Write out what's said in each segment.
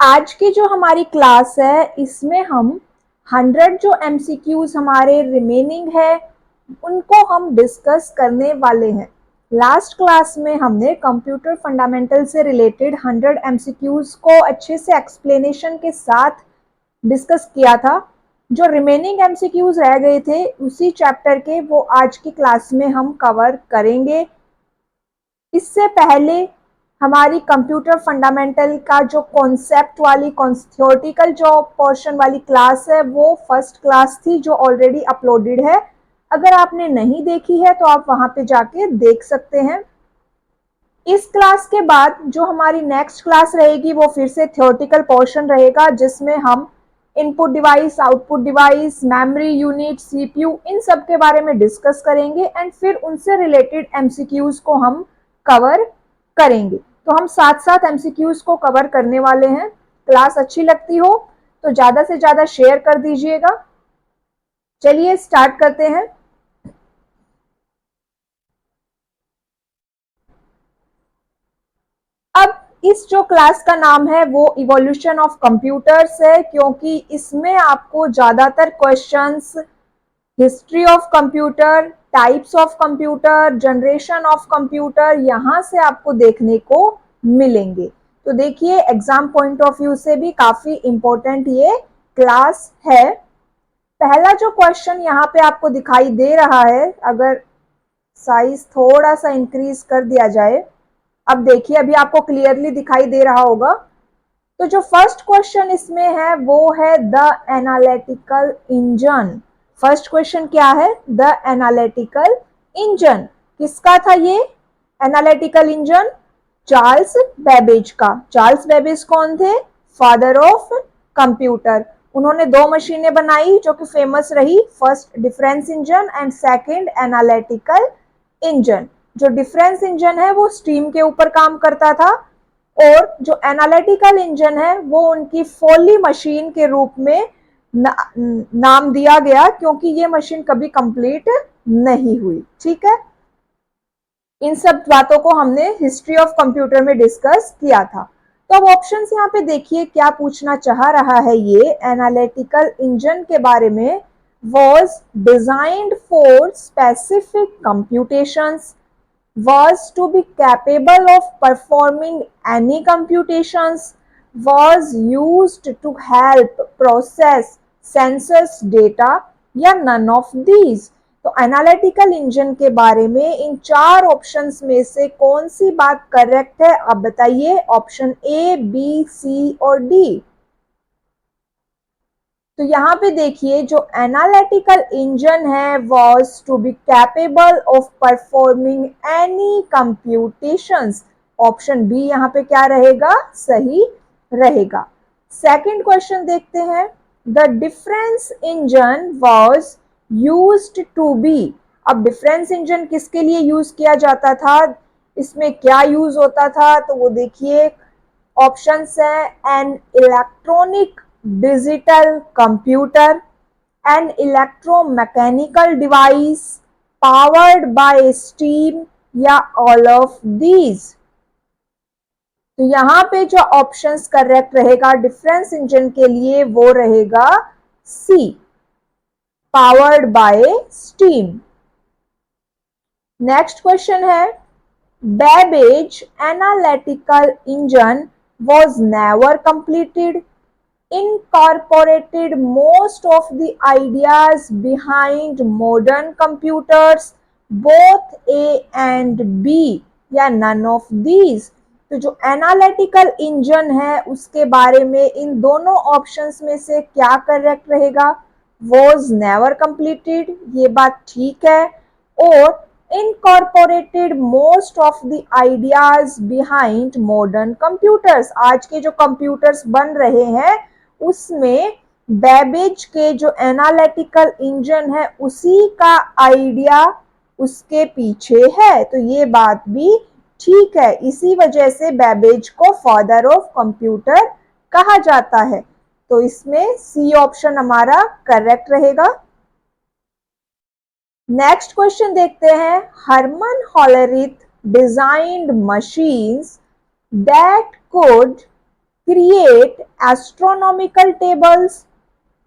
आज की जो हमारी क्लास है इसमें हम 100 जो एमसीक्यूज हमारे रिमेनिंग है उनको हम डिस्कस करने वाले हैं। लास्ट क्लास में हमने कंप्यूटर फंडामेंटल से रिलेटेड 100 एमसीक्यूज को अच्छे से एक्सप्लेनेशन के साथ डिस्कस किया था। जो रिमेनिंग एमसीक्यूज रह गए थे उसी चैप्टर के वो आज की क्लास में हम कवर करेंगे। इससे पहले हमारी कंप्यूटर फंडामेंटल का जो कॉन्सेप्ट वाली थ्योरेटिकल जो पोर्शन वाली क्लास है वो फर्स्ट क्लास थी जो ऑलरेडी अपलोडेड है। अगर आपने नहीं देखी है तो आप वहां पे जाके देख सकते हैं। इस क्लास के बाद जो हमारी नेक्स्ट क्लास रहेगी वो फिर से थ्योरेटिकल पोर्शन रहेगा जिसमें हम input device, output device, memory unit, CPU इन सब के बारे में डिस्कस करेंगे एंड फिर उनसे रिलेटेड एमसीक्यूज को हम कवर करेंगे। तो हम साथ साथ एमसीक्यूज को कवर करने वाले हैं। क्लास अच्छी लगती हो तो ज्यादा से ज्यादा शेयर कर दीजिएगा। चलिए स्टार्ट करते हैं। अब इस जो क्लास का नाम है वो इवोल्यूशन ऑफ कंप्यूटर्स है, क्योंकि इसमें आपको ज्यादातर questions history of computer, types of computer, generation of computer यहां से आपको देखने को मिलेंगे। तो देखिए एग्जाम पॉइंट ऑफ व्यू से भी काफी इंपॉर्टेंट ये क्लास है। पहला जो क्वेश्चन यहाँ पे आपको दिखाई दे रहा है, अगर साइज थोड़ा सा इंक्रीज कर दिया जाए, अब देखिए अभी आपको क्लियरली दिखाई दे रहा होगा। तो जो फर्स्ट क्वेश्चन इसमें है वो है the analytical engine. First question क्या है? The analytical engine. किसका था ये एनालिटिकल इंजन? चार्ल्स बेबेज का। चार्ल्स बेबेज कौन थे? Father of computer. उन्होंने दो मशीनें बनाई जो कि फेमस रही, first difference engine and second analytical engine. जो डिफरेंस इंजन है वो स्टीम के ऊपर काम करता था और जो एनालिटिकल इंजन है वो उनकी फोली मशीन के रूप में नाम दिया गया, क्योंकि ये मशीन कभी कंप्लीट नहीं हुई। ठीक है, इन सब बातों को हमने हिस्ट्री ऑफ कंप्यूटर में डिस्कस किया था। तो अब ऑप्शंस यहाँ पे देखिए क्या पूछना चाह रहा है। ये एनालिटिकल इंजन के बारे में, was designed for specific computations, was to be capable of performing any computations, was used to help process census data या none of these। तो एनालिटिकल इंजन के बारे में इन चार ऑप्शंस में से कौन सी बात करेक्ट है आप बताइए। ऑप्शन ए, बी, सी और डी। तो यहाँ पे देखिए जो एनालिटिकल इंजन है was to be capable of performing any computations। Option B यहाँ पे क्या रहेगा? सही रहेगा। सेकंड क्वेश्चन देखते हैं। The difference engine was used to be। अब डिफरेंस इंजन किसके लिए यूज किया जाता था? इसमें क्या यूज होता था? तो वो देखिए ऑप्शंस है an electronic digital computer, an electromechanical device, powered by steam या ऑल ऑफ दीज। तो यहां पे जो ऑप्शंस करेक्ट रहेगा डिफरेंस इंजन के लिए वो रहेगा C, powered by steam. Next question है Babbage analytical engine was never completed, incorporated most of the ideas behind modern computers, both A and B या none of these। तो जो analytical engine है उसके बारे में इन दोनों ऑप्शंस में से क्या करेक्ट रहेगा? was never completed, ये बात ठीक है, और incorporated most of the ideas behind modern computers। आज के जो कंप्यूटर्स बन रहे हैं उसमें बेबेज के जो एनालिटिकल इंजन है उसी का आइडिया उसके पीछे है। तो ये बात भी ठीक है, इसी वजह से बेबेज को फादर ऑफ कंप्यूटर कहा जाता है। तो इसमें सी ऑप्शन हमारा करेक्ट रहेगा। नेक्स्ट क्वेश्चन देखते हैं। Herman Hollerith designed machines that could create astronomical tables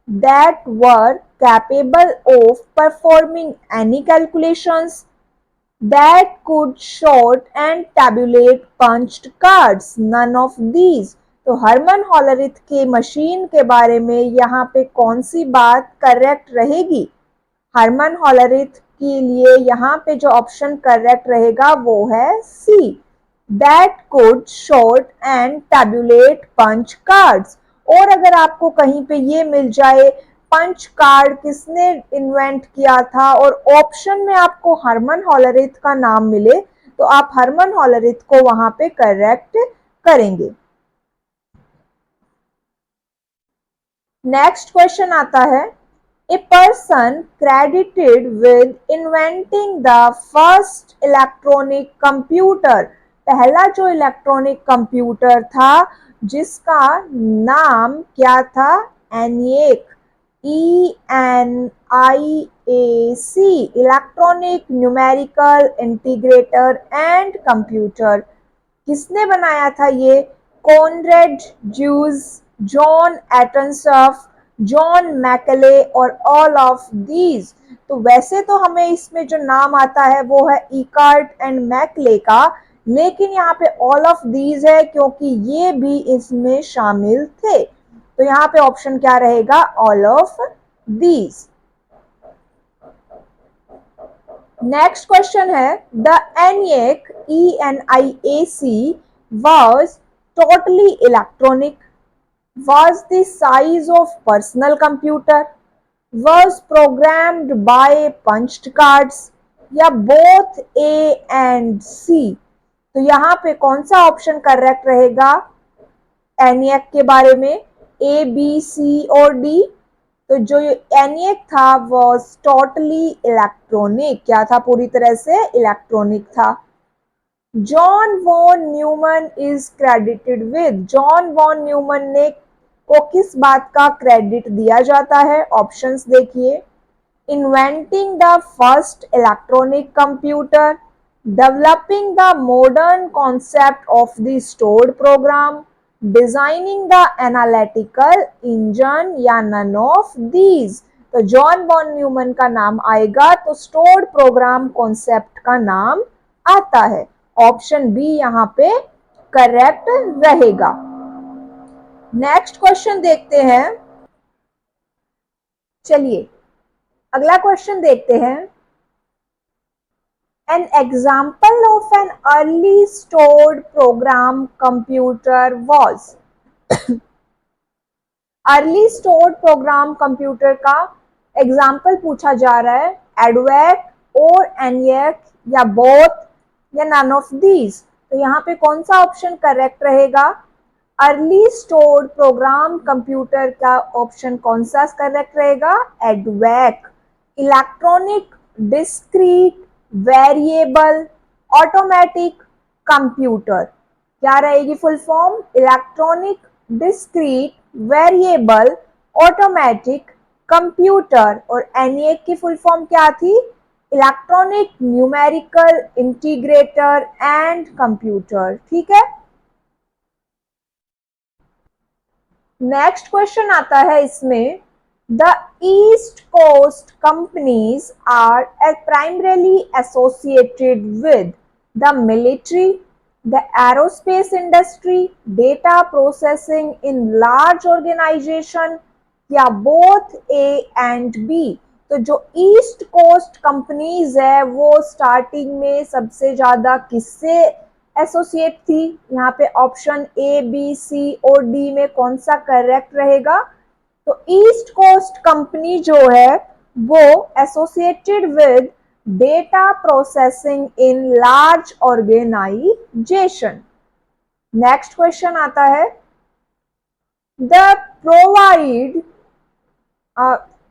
that were capable of performing any calculations that could sort and tabulate punched cards. None of these. तो Harman Hollerith के machine के बारे में यहाँ पे कौन सी बात करेक्ट रहेगी? हरमन हॉलरिथ के लिए यहाँ पे जो ऑप्शन करेक्ट रहेगा वो है C, that could sort and tabulate punch cards. और अगर आपको कहीं पे ये मिल जाए पंच कार्ड किसने इन्वेंट किया था और ऑप्शन में आपको हरमन हॉलरिथ का नाम मिले तो आप हरमन हॉलरिथ को वहां पे करेक्ट करेंगे। नेक्स्ट क्वेश्चन आता है, a person credited with inventing the first electronic computer, पहला जो इलेक्ट्रॉनिक कंप्यूटर था जिसका नाम क्या था? ENIAC, ENIAC, electronic numerical integrator and computer. किसने बनाया था ये? Conrad Jews, John एटनसफ, John McClay और ऑल ऑफ दीज। तो वैसे तो हमें इसमें जो नाम आता है वो है इकार्ट एंड मैकले का, लेकिन यहाँ पे ऑल ऑफ दीज है क्योंकि ये भी इसमें शामिल थे। तो यहाँ पे ऑप्शन क्या रहेगा? All of these. Next question है, the ENIAC, ENIAC was totally electronic, was the size of personal computer, was programmed by punched cards या both A and C। तो यहाँ पे कौन सा ऑप्शन करेक्ट रहेगा ENIAC के बारे में? A, B, C और D। तो जो ENIAC था वॉज टोटली इलेक्ट्रॉनिक, क्या था? पूरी तरह से इलेक्ट्रॉनिक था। John von Neumann is credited with, John von Neumann ने को किस बात का क्रेडिट दिया जाता है? ऑप्शंस देखिए, inventing the first electronic computer, developing the modern concept of the stored program, designing the analytical engine या नन ऑफ दीज। तो जॉन वॉन न्यूमन का नाम आएगा तो स्टोर्ड प्रोग्राम कॉन्सेप्ट का नाम आता है। ऑप्शन बी यहाँ पे करेक्ट रहेगा। नेक्स्ट क्वेश्चन देखते हैं। चलिए अगला क्वेश्चन देखते हैं। An example of an early stored program computer was, early stored program computer का एग्जाम्पल पूछा जा रहा है, एडवेक और ENIAC या बोथ या नन ऑफ दीज। तो यहाँ पे कौन सा ऑप्शन करेक्ट रहेगा? अर्ली स्टोर्ड प्रोग्राम कंप्यूटर का ऑप्शन कौन सा करेक्ट रहेगा? EDVAC, electronic discrete variable automatic computer. क्या रहेगी full form? Electronic discrete variable automatic computer. और ENIAC की फुल फॉर्म क्या थी? Electronic numerical integrator and computer. ठीक है। नेक्स्ट क्वेश्चन आता है इसमें, the east coast companies are primarily associated with the military, the aerospace industry, data processing in large organization या both A and B। तो जो ईस्ट कोस्ट कंपनीज है वो स्टार्टिंग में सबसे ज्यादा किससे एसोसिएट थी? यहाँ पे ऑप्शन A, B, C और D में कौन सा करेक्ट रहेगा? तो ईस्ट कोस्ट कंपनी जो है वो associated with data processing in large organization. Next question आता है, द प्रोवाइड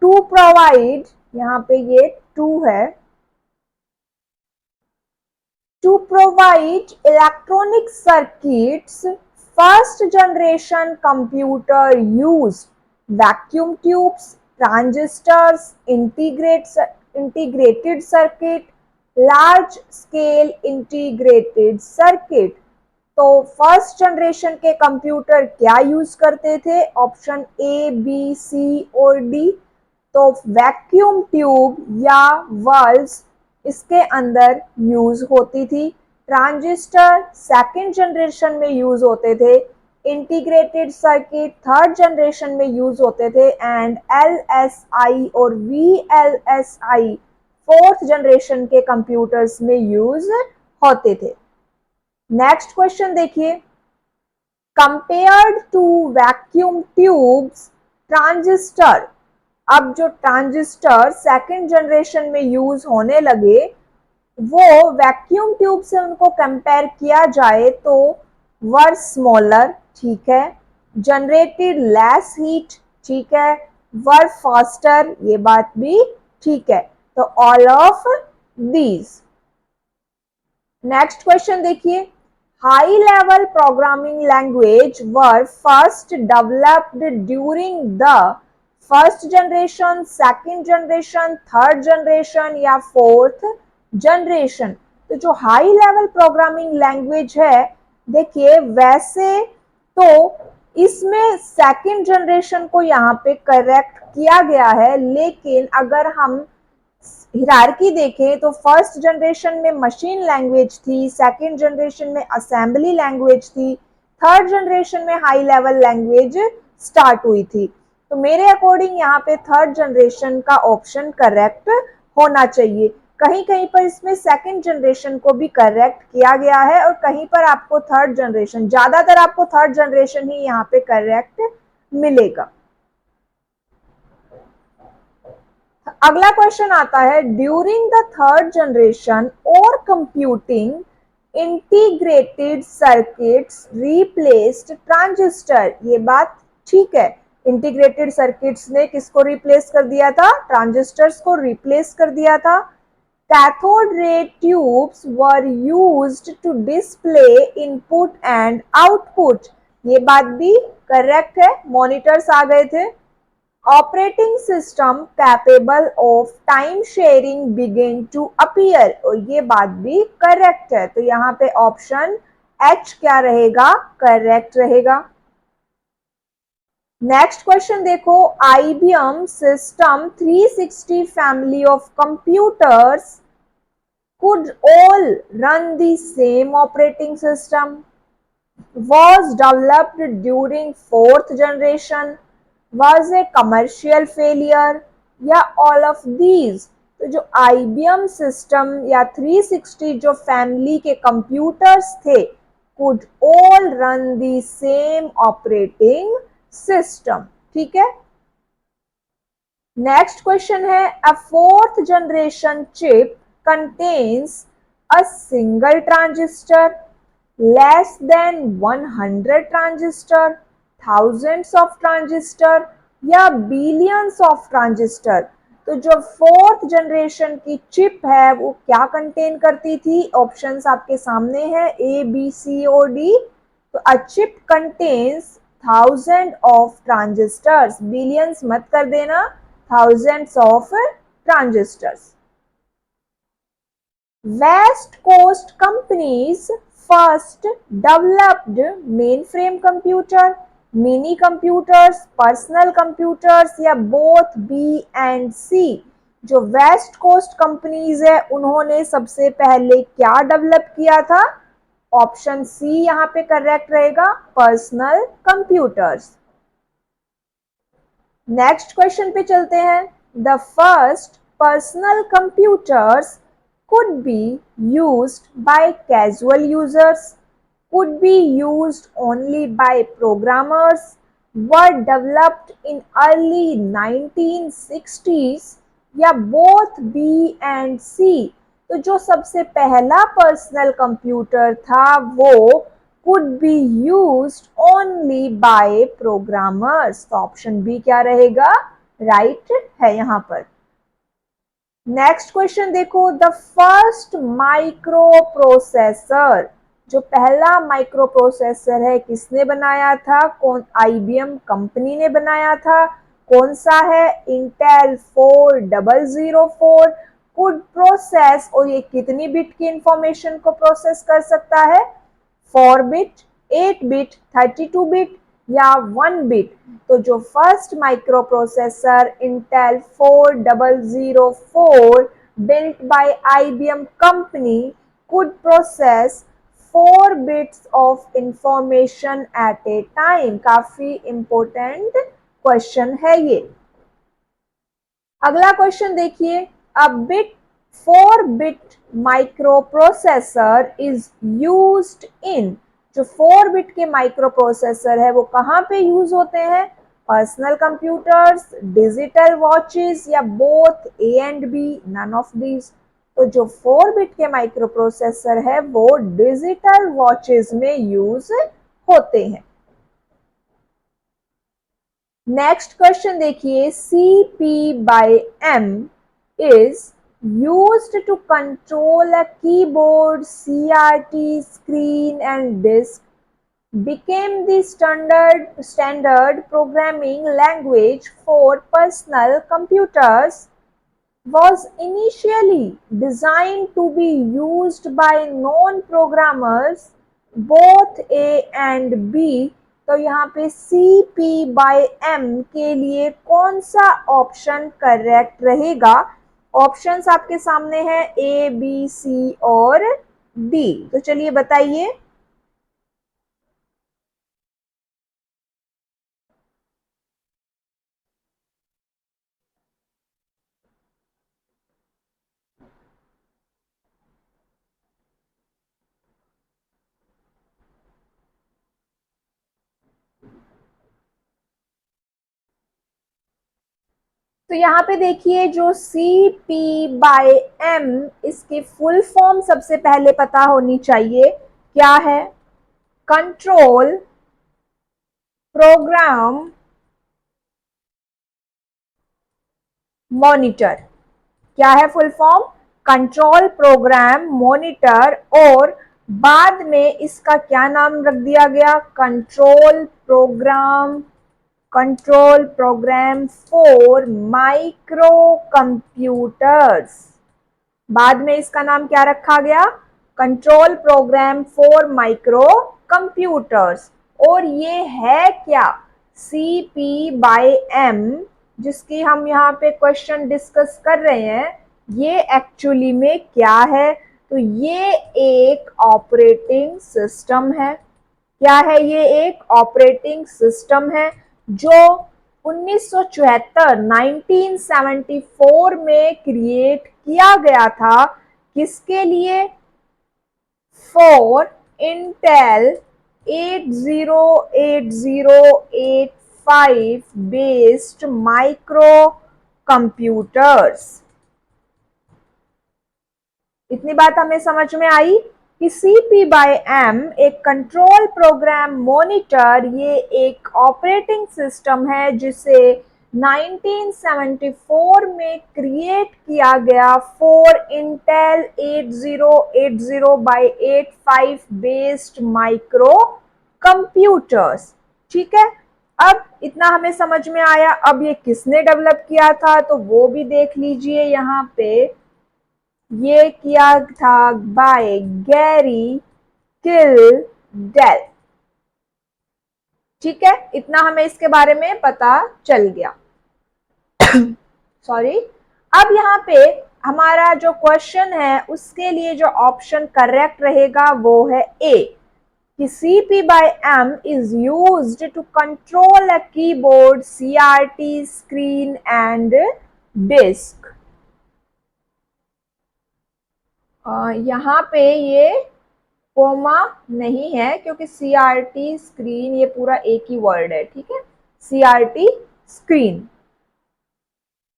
टू प्रोवाइड, यहाँ पे ये टू है, to provide electronic circuits, first generation computer used vacuum tubes, transistors, integrated circuit, large scale integrated circuit। तो first generation के computer क्या use करते थे? ऑप्शन ए, बी, सी और डी। तो वैक्यूम ट्यूब या वर्ल्स इसके अंदर यूज होती थी। ट्रांजिस्टर सेकंड जनरेशन में यूज होते थे। इंटीग्रेटेड सर्किट थर्ड जनरेशन में यूज होते थे एंड एलएसआई और वीएलएसआई फोर्थ जनरेशन के कंप्यूटर्स में यूज होते थे। नेक्स्ट क्वेश्चन देखिए, compared to vacuum tubes transistor. अब जो ट्रांजिस्टर सेकंड जनरेशन में यूज होने लगे वो वैक्यूम ट्यूब से उनको कंपेयर किया जाए तो वर स्मॉलर, ठीक है, जनरेटेड लेस हीट, ठीक है, वर फास्टर, ये बात भी ठीक है। तो all of these. Next question देखिए, high level programming language were first developed during the first generation, second generation, third generation या फोर्थ जनरेशन। तो जो हाई लेवल प्रोग्रामिंग लैंग्वेज है, देखिए वैसे तो इसमें सेकंड जनरेशन को यहाँ पे करेक्ट किया गया है, लेकिन अगर हम हिरार्की देखें तो फर्स्ट जनरेशन में मशीन लैंग्वेज थी, सेकंड जनरेशन में असेंबली लैंग्वेज थी, थर्ड जनरेशन में हाई लेवल लैंग्वेज स्टार्ट हुई थी। तो मेरे अकॉर्डिंग यहाँ पे थर्ड जनरेशन का ऑप्शन करेक्ट होना चाहिए। कहीं कहीं पर इसमें सेकंड जनरेशन को भी करेक्ट किया गया है और कहीं पर आपको थर्ड जनरेशन, ज्यादातर आपको थर्ड जनरेशन ही यहाँ पे करेक्ट मिलेगा। अगला क्वेश्चन आता है, ड्यूरिंग द थर्ड जनरेशन और computing integrated circuits replaced transistor. ये बात ठीक है, इंटीग्रेटेड सर्किट्स ने किसको रिप्लेस कर दिया था? ट्रांजिस्टर्स को रिप्लेस कर दिया था। Cathode ray tubes were used to display input and output. ये बात भी करेक्ट है, मॉनिटर्स आ गए थे। Operating system capable of time sharing begin to appear, और ये बात भी करेक्ट है। तो यहाँ पे ऑप्शन एच क्या रहेगा? करेक्ट रहेगा। नेक्स्ट क्वेश्चन देखो, IBM system 360 family of computers could all run the same operating system, was developed during fourth generation, was a commercial failure या all of these। तो जो IBM सिस्टम या 360 जो family के कंप्यूटर्स थे could all run the same operating system, ठीक है। Next question है, a fourth generation chip contains a single transistor, less than 100 transistor, thousands of transistor या billions of transistor। तो जो फोर्थ जनरेशन की चिप है वो क्या कंटेन करती थी? ऑप्शंस आपके सामने है, ए, बी, सी और डी। तो a chip contains thousand of transistors, billions मत कर देना, thousands of transistors. West Coast companies first developed mainframe computer, mini computers, personal computers या both B and C। जो वेस्ट कोस्ट कंपनीज है उन्होंने सबसे पहले क्या डेवलप किया था? ऑप्शन सी यहाँ पे करेक्ट रहेगा, पर्सनल कंप्यूटर्स। नेक्स्ट क्वेश्चन पे चलते हैं, the first personal computers could be used by casual users, could be used only by programmers, were developed in early 1960s या both B and C। तो जो सबसे पहला पर्सनल कंप्यूटर था वो could be used only by programmers। तो option B क्या रहेगा? राइट है यहाँ पर। नेक्स्ट क्वेश्चन देखो, द फर्स्ट माइक्रो प्रोसेसर, जो पहला माइक्रो प्रोसेसर है किसने बनाया था? कौन? IBM कंपनी ने बनाया था। कौन सा है? इंटेल 4004 कुड प्रोसेस, और ये कितनी बिट की इंफॉर्मेशन को प्रोसेस कर सकता है? 4 बिट, 8 बिट, 32 बिट या 1 बिट। तो जो first micro processor Intel 4004 built by IBM company could process 4 bits of information at a time। काफी इंपॉर्टेंट क्वेश्चन है ये। अगला क्वेश्चन देखिए, a bit 4 bit micro processor is used in. जो 4 bit के माइक्रो प्रोसेसर है वो कहाँ पे यूज होते हैं? पर्सनल कंप्यूटर्स, डिजिटल वॉचेस या both A and B, none of these. तो जो 4 बिट के माइक्रो प्रोसेसर है वो डिजिटल वॉचेस में यूज होते हैं। नेक्स्ट क्वेश्चन देखिए, CP/M is used to control a keyboard, CRT, screen and disk became the standard programming language for personal computers, was initially designed to be used by non-programmers both A and B। तो यहाँ पे CP/M के लिए कौन सा option correct रहेगा? Options आपके सामने हैं A, B, C और D। तो चलिए बताइए। तो यहाँ पे देखिए, जो CP/M इसकी फुल फॉर्म सबसे पहले पता होनी चाहिए, क्या है? Control program monitor. क्या है full form? Control program monitor. और बाद में इसका क्या नाम रख दिया गया? Control program for microcomputers. बाद में इसका नाम क्या रखा गया? Control program for microcomputers. और ये है क्या? CP/M, जिसकी हम यहाँ पे क्वेश्चन डिस्कस कर रहे हैं, ये एक्चुअली में क्या है? तो ये एक ऑपरेटिंग सिस्टम है। क्या है? ये एक ऑपरेटिंग सिस्टम है जो 1974 1974 में क्रिएट किया गया था। किसके लिए? For Intel 808085 based micro computers. इतनी बात हमें समझ में आई कि CP/M एक कंट्रोल प्रोग्राम मॉनिटर, ये एक ऑपरेटिंग सिस्टम है जिसे 1974 में क्रिएट किया गया for Intel 8080x85 based micro computers. ठीक है, अब इतना हमें समझ में आया। अब ये किसने डेवलप किया था तो वो भी देख लीजिए। यहाँ पे ये किया था बाय गैरी किल्डेल। ठीक है, इतना हमें इसके बारे में पता चल गया। सॉरी। अब यहाँ पे हमारा जो क्वेश्चन है उसके लिए जो ऑप्शन करेक्ट रहेगा वो है ए, कि CP/M is used to control a keyboard, CRT, screen and disk। यहाँ पे ये कोमा नहीं है क्योंकि CRT स्क्रीन ये पूरा एक ही वर्ड है। ठीक है, CRT स्क्रीन।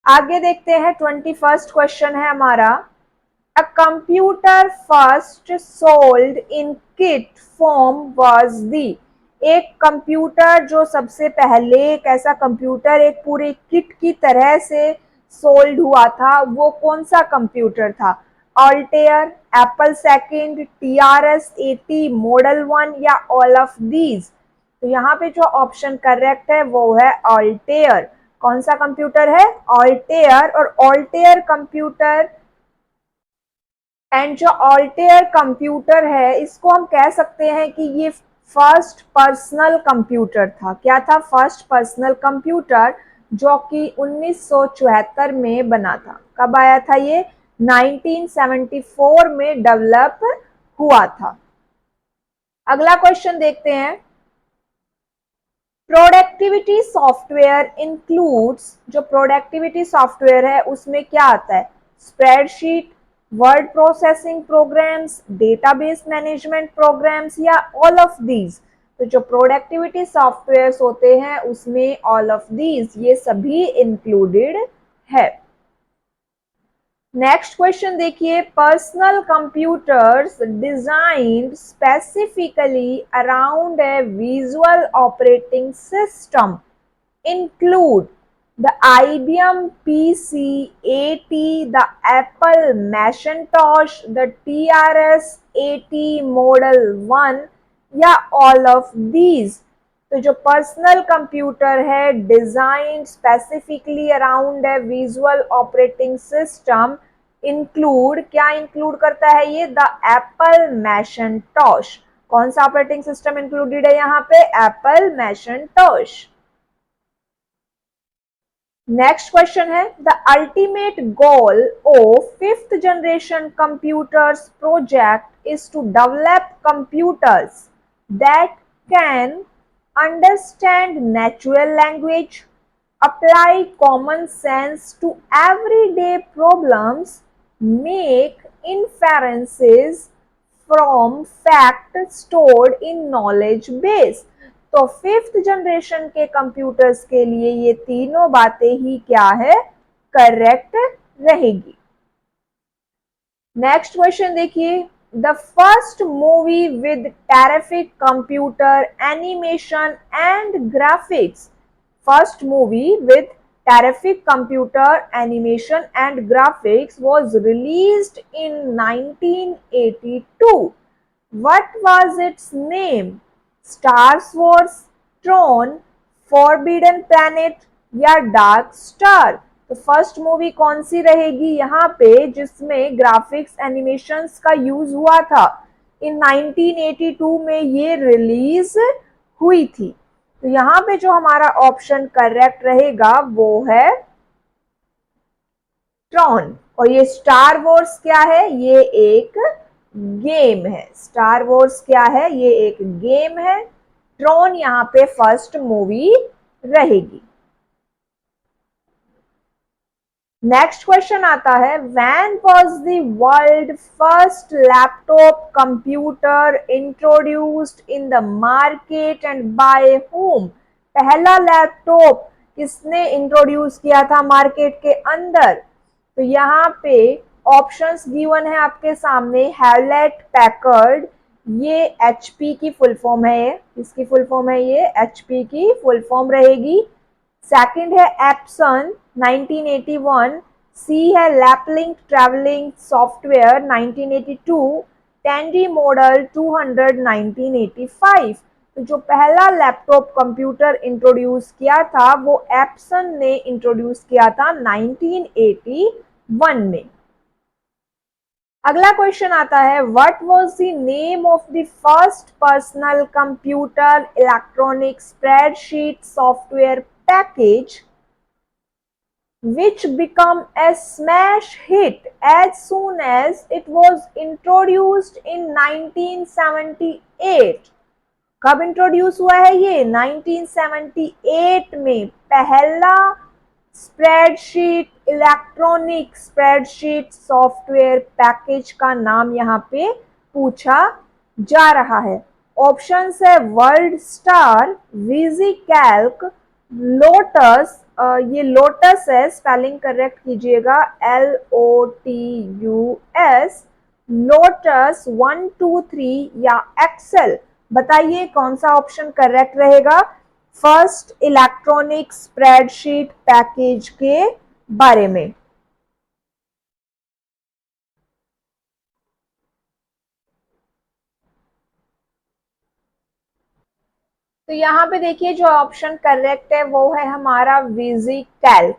आगे देखते हैं, 21st क्वेश्चन है हमारा, a computer first sold in kit form was the. एक कंप्यूटर जो सबसे पहले, एक ऐसा कंप्यूटर एक पूरे किट की तरह से सोल्ड हुआ था, वो कौन सा कंप्यूटर था? Altair, Apple second, TRS-80, model 1 या ऑल ऑफ दीज। तो यहाँ पे जो ऑप्शन करेक्ट है वो है अल्टेयर। कौन सा कंप्यूटर है? अल्टेयर। और अल्टेयर कंप्यूटर एंड जो ऑल्टेयर कंप्यूटर है इसको हम कह सकते हैं कि ये फर्स्ट पर्सनल कंप्यूटर था। क्या था? फर्स्ट पर्सनल कंप्यूटर, जो कि 1974 में बना था। कब आया था ये? 1974 में डेवलप हुआ था। अगला क्वेश्चन देखते हैं। प्रोडक्टिविटी सॉफ्टवेयर इंक्लूड्स, जो प्रोडक्टिविटी सॉफ्टवेयर है उसमें क्या आता है? Spreadsheet, word processing programs, database management programs, या ऑल ऑफ दीज? तो जो प्रोडक्टिविटी सॉफ्टवेयर्स होते हैं उसमें ऑल ऑफ दीज, ये सभी इंक्लूडेड है। नेक्स्ट क्वेश्चन देखिए। Personal computers designed specifically around a visual operating system include the IBM PC-80, the Apple Macintosh, the TRS-80 Model 1, या all of these? तो जो पर्सनल कंप्यूटर है डिजाइन स्पेसिफिकली अराउंड है visual operating system, include, क्या include करता है ये? The Apple Macintosh. कौन सा ऑपरेटिंग सिस्टम इंक्लूडेड है यहाँ पे? Apple Macintosh. नेक्स्ट क्वेश्चन है। The ultimate goal of fifth generation computers project is to develop computers that can understand natural language, apply common sense to everyday problems, make inferences from fact stored in knowledge base। तो fifth generation के computers के लिए ये तीनों बातें ही क्या है? Correct रहेगी। नेक्स्ट क्वेश्चन देखिए। The first movie with terrific computer animation and graphics, first movie with terrific computer animation and graphics was released in 1982. What was its name? Star Wars, Tron, Forbidden Planet, या dark star? तो first movie कौन सी रहेगी यहाँ पे जिसमें graphics animations का use हुआ था? इन 1982 में ये रिलीज हुई थी। तो यहाँ पे जो हमारा ऑप्शन करेक्ट रहेगा वो है ट्रॉन। और ये स्टार वॉर्स क्या है? ये एक गेम है। स्टार वॉर्स क्या है? ये एक गेम है। ट्रॉन यहाँ पे फर्स्ट मूवी रहेगी। नेक्स्ट क्वेश्चन आता है। When was the world first laptop computer introduced in the market and by whom? पहला लैपटॉप किसने इंट्रोड्यूस किया था मार्केट के अंदर? तो यहाँ पे ऑप्शंस गिवन है आपके सामने। हैवलेट पैकर्ड, ये एचपी की फुल फॉर्म है। ये इसकी फुल फॉर्म है, ये एचपी की फुल फॉर्म रहेगी। सेकंड है एप्सन 1981, सी है लैपलिंक ट्रैवलिंग सॉफ्टवेयर 1982, टेंडी मॉडल 200 1985। तो जो पहला लैपटॉप कंप्यूटर इंट्रोड्यूस किया था वो एप्सन ने इंट्रोड्यूस किया था 1981 में। अगला क्वेश्चन आता है। What was the name of the first personal computer electronic spreadsheet software package which became a smash hit as soon as it was introduced in 1978? कब इंट्रोड्यूस हुआ है ये? 1978 में। पहला spreadsheet, electronic spreadsheet software package का नाम यहाँ पे पूछा जा रहा है। ऑप्शंस है वर्ल्ड स्टार, विजी कैल्क, लोटस, ये लोटस है, स्पेलिंग करेक्ट कीजिएगा, LOTUS, लोटस 123, या एक्सेल? बताइए कौन सा ऑप्शन करेक्ट रहेगा फर्स्ट इलेक्ट्रॉनिक स्प्रेडशीट पैकेज के बारे में। तो यहाँ पे देखिए जो ऑप्शन करेक्ट है वो है हमारा विजी कैल्क।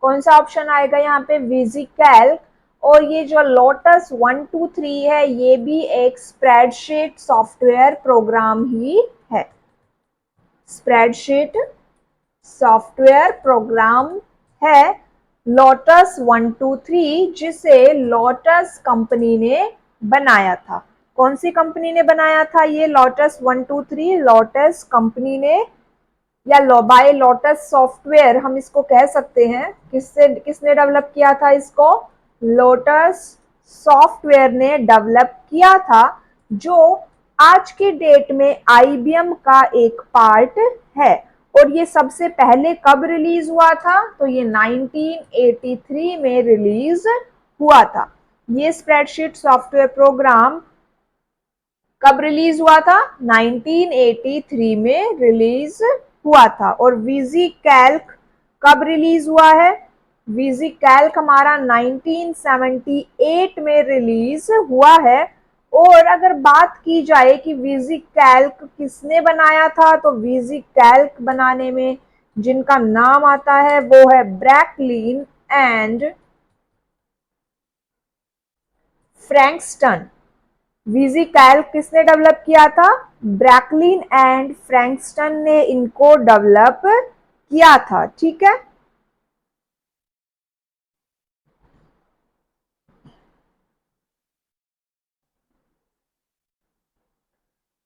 कौन सा ऑप्शन आएगा यहाँ पे? विजी कैल्क। और ये जो लोटस 123 है ये भी एक स्प्रेडशीट सॉफ्टवेयर प्रोग्राम ही है, स्प्रेडशीट सॉफ्टवेयर प्रोग्राम है लोटस 123 जिसे लोटस कंपनी ने बनाया था। कौन सी कंपनी ने बनाया था ये लोटस 123? लोटस कंपनी ने, या बाय लोटस सॉफ्टवेयर हम इसको कह सकते हैं। किसने डेवलप किया था इसको? लोटस सॉफ्टवेयर ने डेवलप किया था, जो आज के डेट में आईबीएम का एक पार्ट है। और ये सबसे पहले कब रिलीज हुआ था? तो ये 1983 में रिलीज हुआ था। ये स्प्रेडशीट सॉफ्टवेयर प्रोग्राम कब रिलीज हुआ था? 1983 में रिलीज हुआ था। और वीजी कैल्क कब रिलीज हुआ है? वीजी कैल्क हमारा 1978 में रिलीज हुआ है। और अगर बात की जाए कि वीजी कैल्क किसने बनाया था, तो वीजी कैल्क बनाने में जिनका नाम आता है वो है ब्रैकलिन एंड फ्रैंकस्टन। वीजी कैल्क किसने डेवलप किया था? ब्रैकलिन एंड फ्रैंकस्टन ने इनको डेवलप किया था। ठीक है,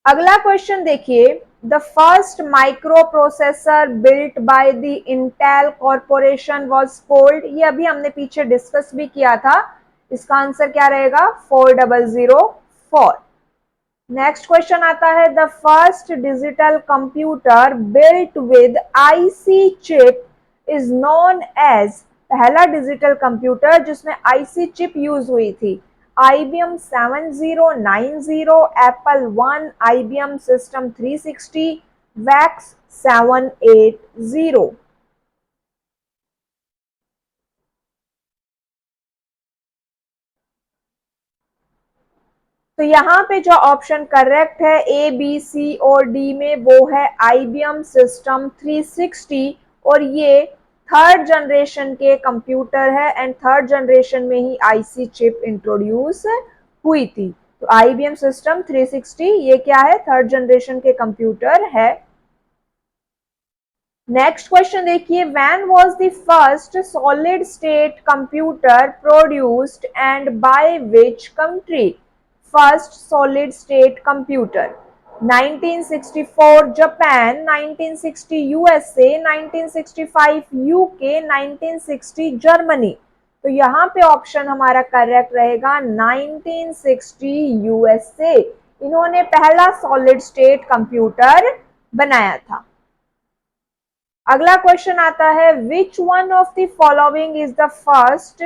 अगला क्वेश्चन देखिए। The first micro processor built by the Intel corporation was called. ये अभी हमने पीछे डिस्कस भी किया था। इसका आंसर क्या रहेगा? 4004। नेक्स्ट क्वेश्चन आता है, the first digital computer built with IC chip is known as. पहला डिजिटल कंप्यूटर जिसमें आईसी चिप यूज हुई थी? IBM 7090, Apple 1, IBM system 360, VAX 780। तो यहाँ पे जो ऑप्शन करेक्ट है ए बी सी और डी में वो है IBM सिस्टम 360। और ये थर्ड जनरेशन के कंप्यूटर है एंड थर्ड जनरेशन में ही आईसी चिप इंट्रोड्यूस हुई थी। तो IBM सिस्टम 360 ये क्या है? थर्ड जनरेशन के कंप्यूटर है। नेक्स्ट क्वेश्चन देखिए, when was the first solid state computer produced and by which country? First solid state computer 1964 Japan, 1960 USA, 1965 UK, 1960 Germany. तो यहाँ पे ऑप्शन हमारा करेक्ट रहेगा 1960 यूएसए। इन्होंने पहला सॉलिड स्टेट कंप्यूटर बनाया था। अगला क्वेश्चन आता है, which one of the following is the first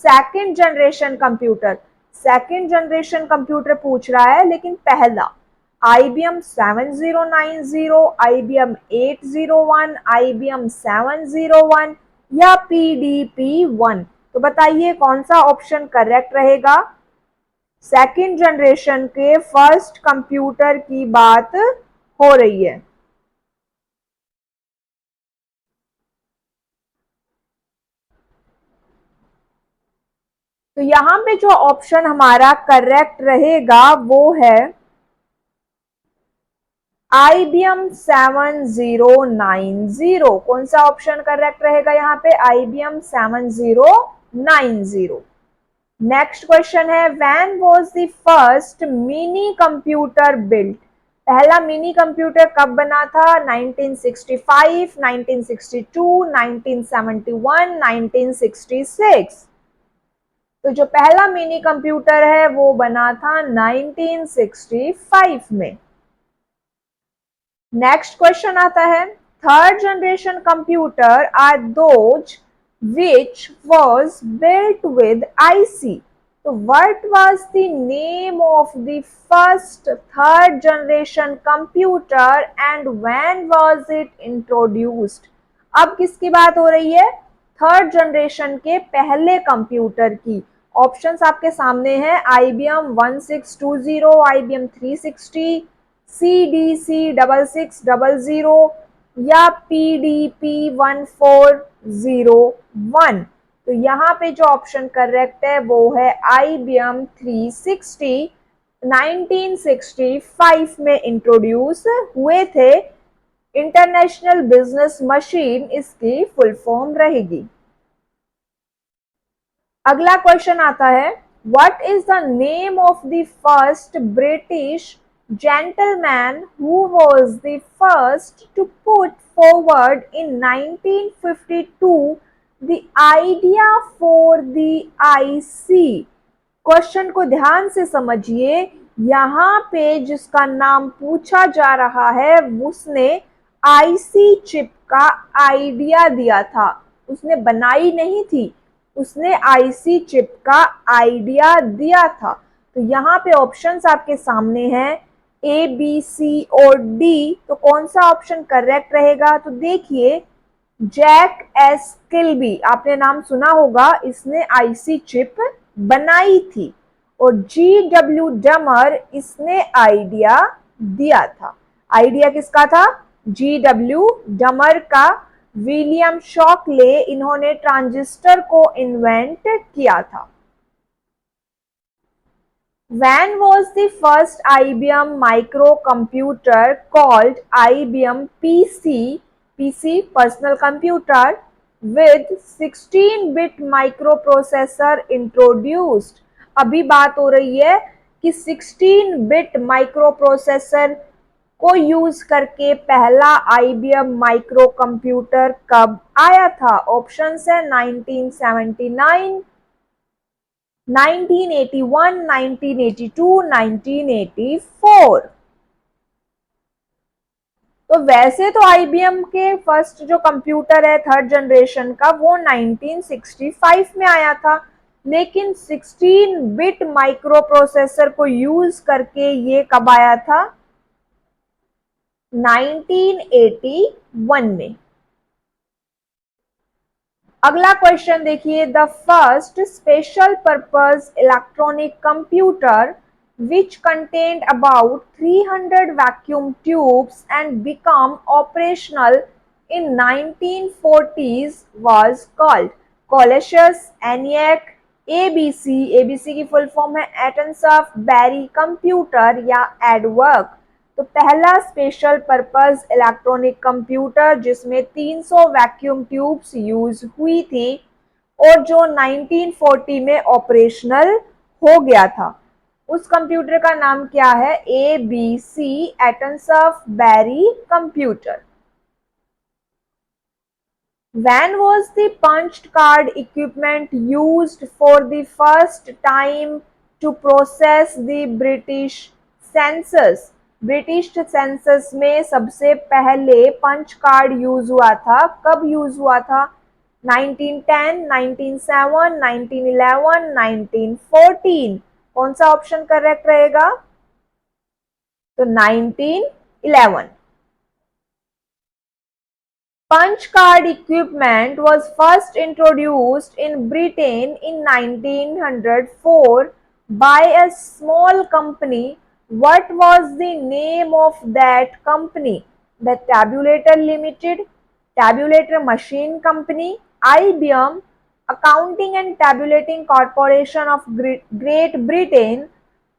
second generation computer? Second generation computer पूछ रहा है, लेकिन पहला IBM 7090, IBM 801, IBM 701 या PDP-1। तो बताइए कौन सा ऑप्शन करेक्ट रहेगा? सेकेंड जनरेशन के फर्स्ट कंप्यूटर की बात हो रही है। तो यहां पे जो ऑप्शन हमारा करेक्ट रहेगा वो है IBM 7090। कौन सा ऑप्शन करेक्ट रहेगा यहाँ पे? IBM 7090। नेक्स्ट क्वेश्चन है, when was the first mini computer built? पहला मिनी कंप्यूटर कब बना था? 1965, 1962, 1971, 1966। तो जो पहला मिनी कंप्यूटर है वो बना था 1965 में। नेक्स्ट क्वेश्चन आता है, third generation computer are those which was built with IC. So what was the name of the first third generation computer and when was it introduced? अब किसकी बात हो रही है? थर्ड जनरेशन के पहले कंप्यूटर की। ऑप्शंस आपके सामने हैं, IBM 1620, IBM 360, CDC 6600 या PDP 1401। तो यहाँ पे जो ऑप्शन करेक्ट है वो है IBM 360 1965 में इंट्रोड्यूस हुए थे। इंटरनेशनल बिजनेस मशीन इसकी फुल फॉर्म रहेगी। अगला क्वेश्चन आता है, what is the name of the first British gentleman who was the first to put forward in 1952 the idea for the IC. Question को ध्यान से समझिए, यहाँ पे जिसका नाम पूछा जा रहा है उसने आईसी चिप का आइडिया दिया था, उसने बनाई नहीं थी, उसने आईसी चिप का आइडिया दिया था। तो यहाँ पे ऑप्शंस आपके सामने हैं ए, बी, सी और डी। तो कौन सा ऑप्शन करेक्ट रहेगा? तो देखिए, जैक एस किल्बी, आपने नाम सुना होगा, इसने आईसी चिप बनाई थी। और GW डमर, इसने आइडिया दिया था। आइडिया किसका था? GW डमर का। विलियम शॉकले, इन्होंने ट्रांजिस्टर को इन्वेंट किया था। When was the first IBM microcomputer called IBM PC, PC personal computer with 16-bit microprocessor introduced? अभी बात हो रही है कि 16-bit माइक्रोप्रोसेसर को यूज करके पहला IBM माइक्रो कंप्यूटर कब आया था? ऑप्शंस है 1979, 1981, 1982, 1984। तो वैसे तो IBM के फर्स्ट जो कंप्यूटर है थर्ड जनरेशन का वो 1965 में आया था, लेकिन 16 बिट माइक्रो प्रोसेसर को यूज करके ये कब आया था? 1981 में। अगला क्वेश्चन देखिए, the first special purpose electronic computer which contained about 300 vacuum tubes and become operational in 1940s was called Colossus, ENIAC, ABC। ABC की फुल फॉर्म है एटनसॉफ्ट, बैरी कंप्यूटर या एडवर्क। तो पहला स्पेशल पर्पस इलेक्ट्रॉनिक कंप्यूटर जिसमें 300 vacuum tubes use हुई थी और जो 1940 में ऑपरेशनल हो गया था, उस कंप्यूटर का नाम क्या है? ABC, Atanasoff Berry computer. When was the punched card equipment used for the first time to process the British census? British census में सबसे पहले पंच कार्ड यूज हुआ था। कब यूज हुआ था? 1910, 1907, 1911, 1914। कौन सा ऑप्शन करेक्ट रहेगा? तो 1911। Punch card equipment was first introduced in Britain in 1904 by a small company. What was the name of that company? The Tabulator Limited, Tabulator Machine Company, IBM, Accounting and Tabulating Corporation of Great Britain।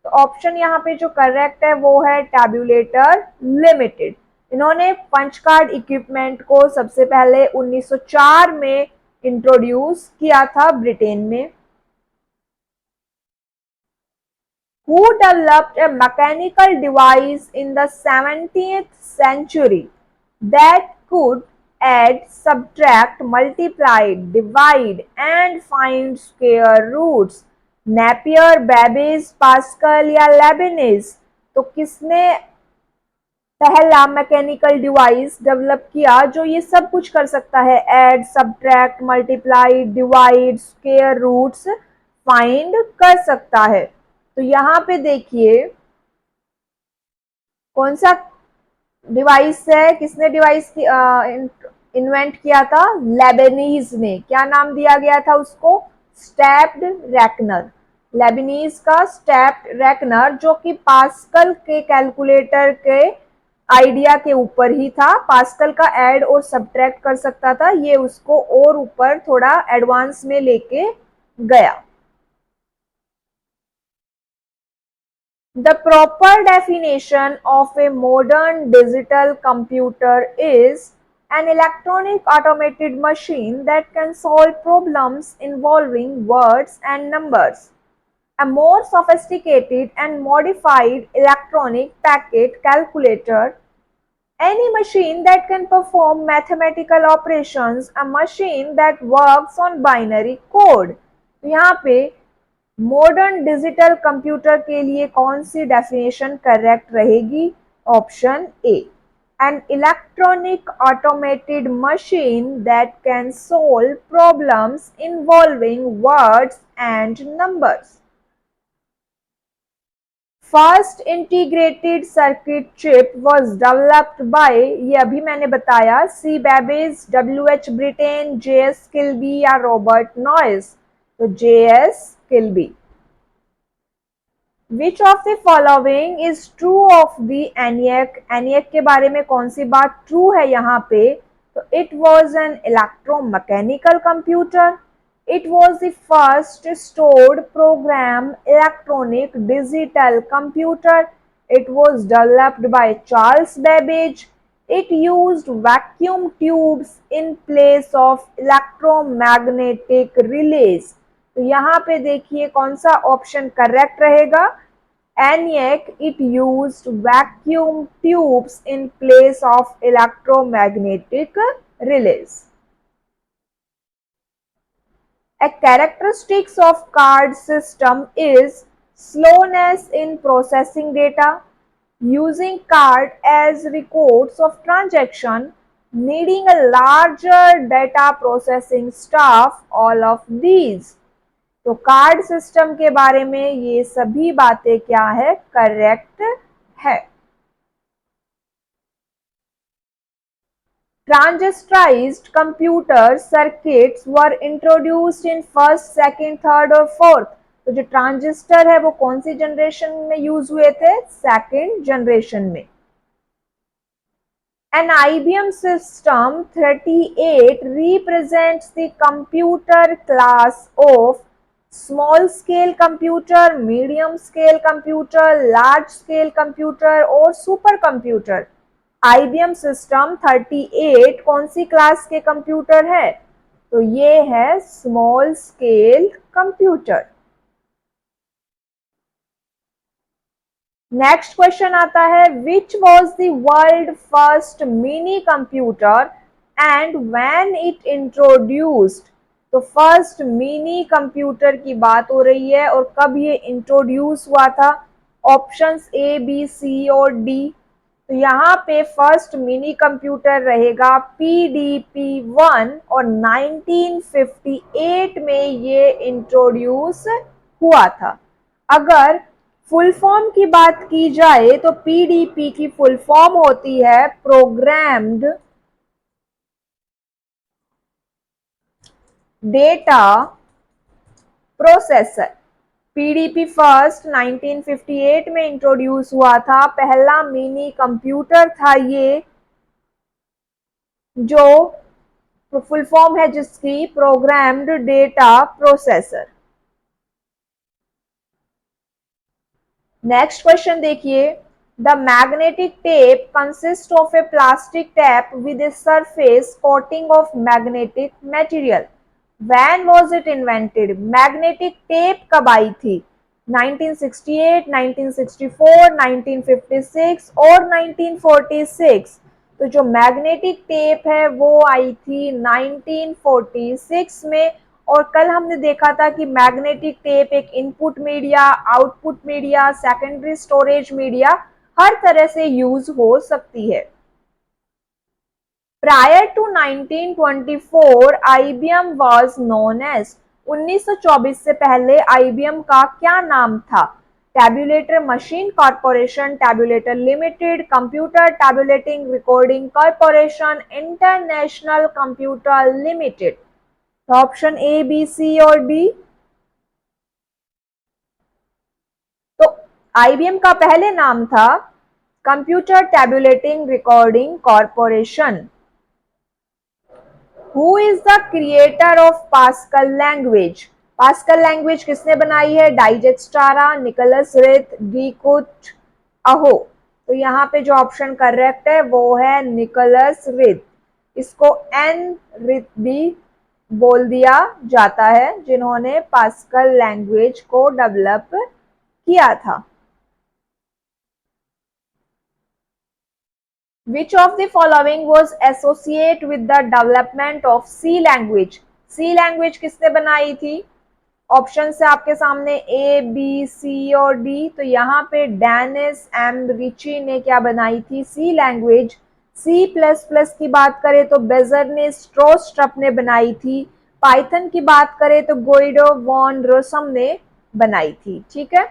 तो option यहाँ पे जो correct है वो है टैब्यूलेटर limited. इन्होंने punch card equipment को सबसे पहले 1904 में इंट्रोड्यूस किया था ब्रिटेन में। Who developed a mechanical device in the 17th century that could add, subtract, multiply, divide and find square roots? Napier, Babbage, pascal या लेबनिज? तो किसने पहला मैकेनिकल डिवाइस डेवलप किया जो ये सब कुछ कर सकता है? Add, subtract, multiply, divide, square roots find कर सकता है। तो यहाँ पे देखिए कौन सा डिवाइस है, किसने डिवाइस इन्वेंट किया था? लेबनीज ने। क्या नाम दिया गया था उसको? Stepped reckoner. लेबनीज का स्टेप्ड रेकनर, जो कि पास्कल के कैलकुलेटर के आइडिया के ऊपर ही था। पास्कल का ऐड और सब्ट्रैक्ट कर सकता था, ये उसको और ऊपर थोड़ा एडवांस में लेके गया। The proper definition of a modern digital computer is an electronic automated machine that can solve problems involving words and numbers. A more sophisticated and modified electronic packet calculator, any machine that can perform mathematical operations, a machine that works on binary code. तो यहाँ पे modern digital computer के लिए कौन सी definition correct रहेगी? Option A, an electronic automated machine that can solve problems involving words and numbers. First integrated circuit chip was developed by, ये अभी मैंने बताया, C Babbage, W H. Brattain, J S. Kilby या रॉबर्ट नॉइस। तो J S. Kilby. Which of the following is true of the ENIAC? ENIAC के बारे में कौन सी बात ट्रू है यहाँ पे? तो it was an electromechanical computer, it was the first stored program electronic digital computer, it was developed by Charles Babbage, it used vacuum tubes in place of electromagnetic relays। तो यहाँ पे देखिए कौन सा ऑप्शन करेक्ट रहेगा? ENIAC, it used vacuum tubes in place of electromagnetic relays। A characteristics of card system is slowness in processing data, using card as records of transaction, needing a larger data processing staff, all of these। तो card system के बारे में ये सभी बातें क्या है? Correct है। Transistorized computer circuits were introduced in first, second, third और fourth। तो जो ट्रांजिस्टर है वो कौन सी जनरेशन में यूज हुए थे? सेकेंड जनरेशन में। An IBM system 38 represents the computer class of small scale computer, medium scale computer, large scale computer और super computer। IBM सिस्टम 38 कौन सी क्लास के कंप्यूटर है? तो ये है small scale computer. Next question आता है, which was the world first mini computer and when it introduced? तो फर्स्ट मिनी कंप्यूटर की बात हो रही है और कब ये इंट्रोड्यूस हुआ था? ऑप्शंस ए, बी, सी और डी। तो यहाँ पे फर्स्ट मिनी कंप्यूटर रहेगा PDP-1 और 1958 में ये इंट्रोड्यूस हुआ था। अगर फुल फॉर्म की बात की जाए तो PDP की फुल फॉर्म होती है programmed data processor. PDP first 1958 में इंट्रोड्यूस हुआ था, पहला मिनी कंप्यूटर था ये, जो फुल फॉर्म है जिसकी programmed data processor. Next question देखिए, the magnetic tape consist of a plastic tape with a surface coating of magnetic material. When was it invented? Magnetic tape कब आई थी? 1968, 1964, 1956 और 1946। तो जो मैग्नेटिक टेप है वो आई थी 1946 में। और कल हमने देखा था कि मैग्नेटिक टेप एक input media, output media, secondary storage media हर तरह से यूज हो सकती है। Prior to 1924, IBM was known as, 1924 से पहले IBM का क्या नाम था? Tabulator machine corporation, tabulator limited, computer tabulating recording corporation, international computer limited. Option A, B, C और डी। तो IBM का पहले नाम था computer tabulating recording corporation. Who is the creator of Pascal language? Pascal language किसने बनाई है? डाइजेस्टारा, Nicholas wreath, गीकुट, अहो। तो यहाँ पे जो ऑप्शन करेक्ट है वो है निकोलस रिथ। इसको एन रिथ भी बोल दिया जाता है, जिन्होंने पास्कल लैंग्वेज को डेवलप किया था। Which of the following was associated with the development of C language? C language किसने बनाई थी? ऑप्शन है आपके सामने ए, बी, सी और डी। तो यहाँ पे डेनिस एम रिची ने क्या बनाई थी? सी लैंग्वेज। सी प्लस प्लस की बात करें तो बेजर ने, स्ट्रोस्ट्रप ने बनाई थी। पाइथन की बात करें तो गोइडो वॉन रोसम ने बनाई थी। ठीक है।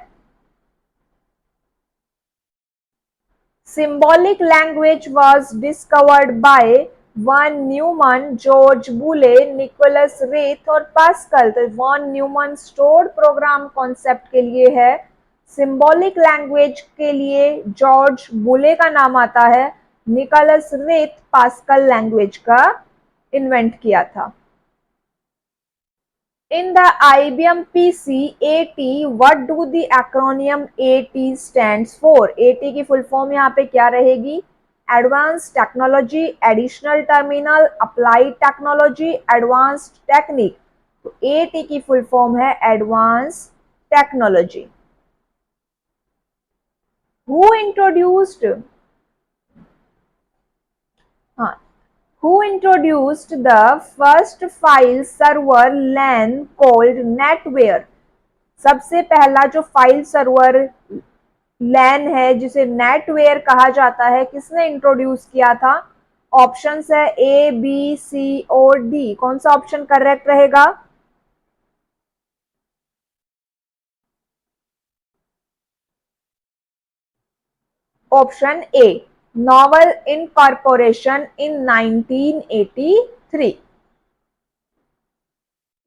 Symbolic language was discovered by von Neumann, George Boole, Nicholas रेथ और पास्कल। तो von Neumann stored program concept के लिए है। सिंबॉलिक लैंग्वेज के लिए जॉर्ज बुले का नाम आता है। निकोलस रेथ पास्कल लैंग्वेज का इन्वेंट किया था। In the IBM PC AT, what do the acronym AT stands for? AT की फुल फॉर्म यहाँ पे क्या रहेगी? Advance technology, additional terminal, applied technology, advanced technique. तो AT की फुल फॉर्म है एडवांस टेक्नोलॉजी। Who introduced? हाँ, Who introduced the first file server LAN called NetWare? सबसे पहला जो फाइल सर्वर लैन है जिसे नेटवेयर कहा जाता है, किसने इंट्रोड्यूस किया था? ऑप्शंस है ए, बी, सी और डी। कौन सा ऑप्शन करेक्ट रहेगा? Option A, novel incorporation in 1983।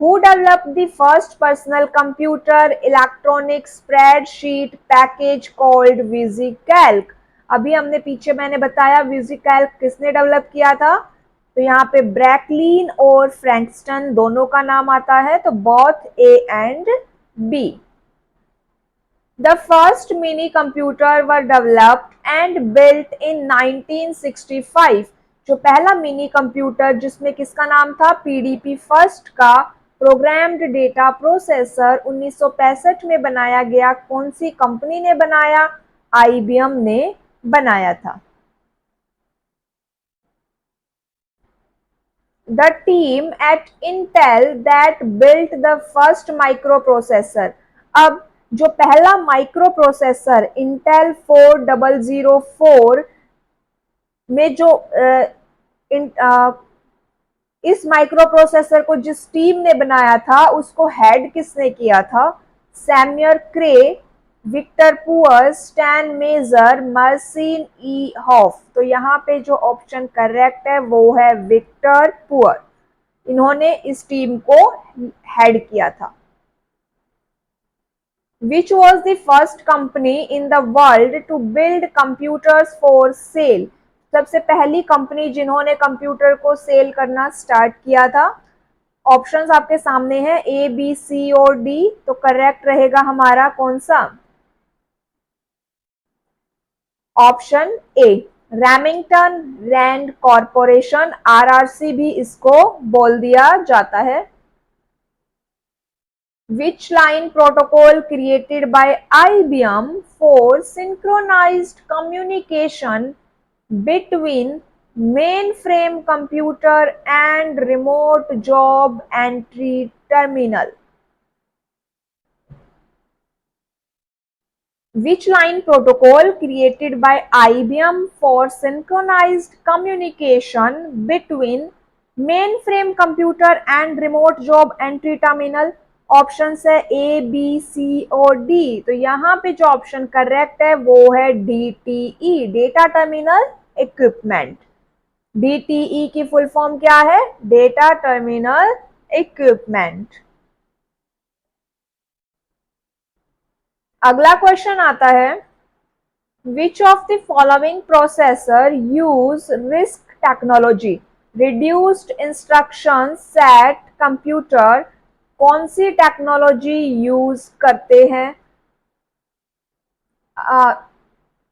Who developed the first personal computer electronic spreadsheet package called VisiCalc? अभी हमने पीछे मैंने बताया VisiCalc किसने डेवलप किया था। तो यहाँ पे ब्रैकलिन और फ्रैंकस्टन दोनों का नाम आता है। तो both A and B. The first mini computer were developed and built in 1965। जो पहला मिनी कंप्यूटर जिसमें किसका नाम था? पीडीपी फर्स्ट का प्रोग्राम्ड डेटा प्रोसेसर 1965 में बनाया गया। कौन सी कंपनी ने बनाया? आईबीएम ने बनाया था। The team at Intel that built the first microprocessor। अब जो पहला माइक्रो प्रोसेसर इंटेल 4004 में जो इस माइक्रो प्रोसेसर को जिस टीम ने बनाया था उसको हेड किसने किया था? Samuel Cray, Victor Poor, Stan Mazor, Marcian E Hoff. तो यहाँ पे जो ऑप्शन करेक्ट है वो है विक्टर पुअर। इन्होंने इस टीम को हेड किया था। Which was the first company in the world to build computers for sale? सबसे पहली कंपनी जिन्होंने कंप्यूटर को सेल करना स्टार्ट किया था। ऑप्शंस आपके सामने हैं ए, बी, सी और डी। तो करेक्ट रहेगा हमारा कौन सा? Option A, Remington Rand corporation, RRC भी इसको बोल दिया जाता है। Which line protocol created by IBM for synchronized communication between mainframe computer and remote job entry terminal? Which line protocol created by IBM for synchronized communication between mainframe computer and remote job entry terminal? Option है ए, B, C और D. तो यहाँ पे जो option correct है वो है DTE, data terminal equipment. DTE की फुल फॉर्म क्या है? Data terminal equipment. अगला क्वेश्चन आता है, Which of the following processor use RISC technology? Reduced instruction set computer कौन सी टेक्नोलॉजी यूज करते हैं?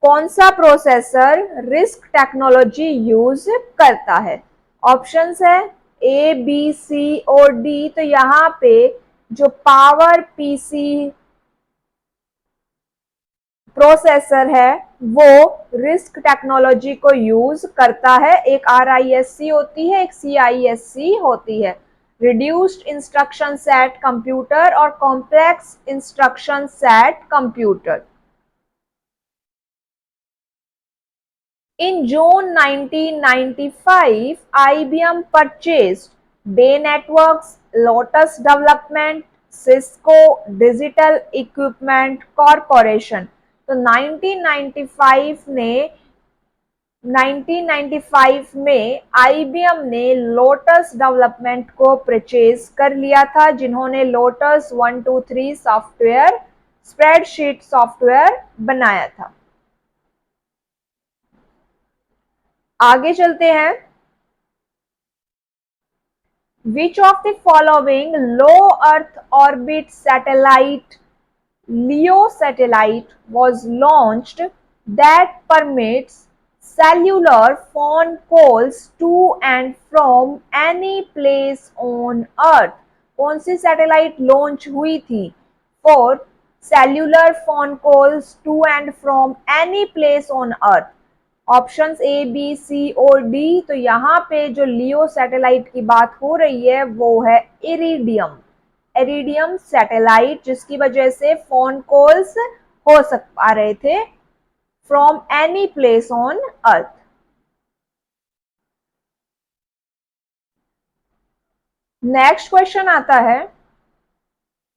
कौन सा प्रोसेसर रिस्क टेक्नोलॉजी यूज करता है? ऑप्शंस है ए बी सी और डी। तो यहाँ पे जो पावर पीसी प्रोसेसर है वो रिस्क टेक्नोलॉजी को यूज करता है। एक आरआईएससी होती है, एक सीआईएससी होती है। रिड्यूस्ड इंस्ट्रक्शन सेट कंप्यूटर और complex instruction set computer. In June 1995, IBM purchased Bay Networks, Lotus Development, Cisco Digital Equipment Corporation। तो 1995 में IBM ने लोटस डेवलपमेंट को परचेज कर लिया था, जिन्होंने लोटस 123 सॉफ्टवेयर स्प्रेडशीट सॉफ्टवेयर बनाया था। आगे चलते हैं। Which of the following low Earth orbit satellite LEO satellite was launched that permits cellular phone calls to and from any place on Earth? कौन सी सैटेलाइट लॉन्च हुई थी for cellular phone calls to and from any place on Earth? Options A B C और D. तो यहाँ पे जो लियो satellite की बात हो रही है वो है इरिडियम। इरिडियम सैटेलाइट, जिसकी वजह से फोन कॉल्स हो पा रहे थे from any place on earth. Next question आता है,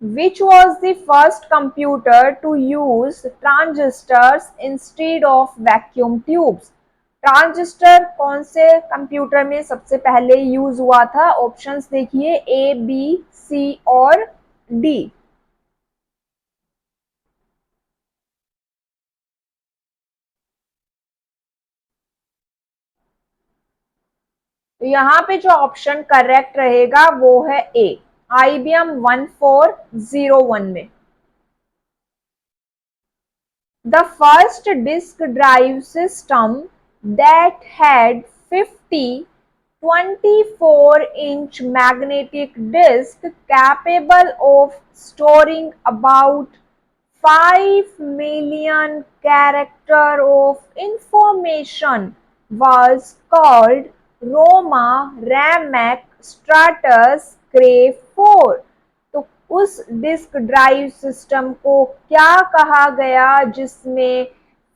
Which was the first computer to use transistors instead of vacuum tubes? Transistor कौन से कंप्यूटर में सबसे पहले यूज हुआ था? ऑप्शंस देखिए ए बी सी और डी। तो यहाँ पे जो ऑप्शन करेक्ट रहेगा वो है ए, IBM 1401 में। The first disk drive system that had 50 24-inch magnetic disk capable of storing about 5 million character of information was called Roma Ramac Stratus Cray 4। तो उस डिस्क ड्राइव सिस्टम को क्या कहा गया जिसमें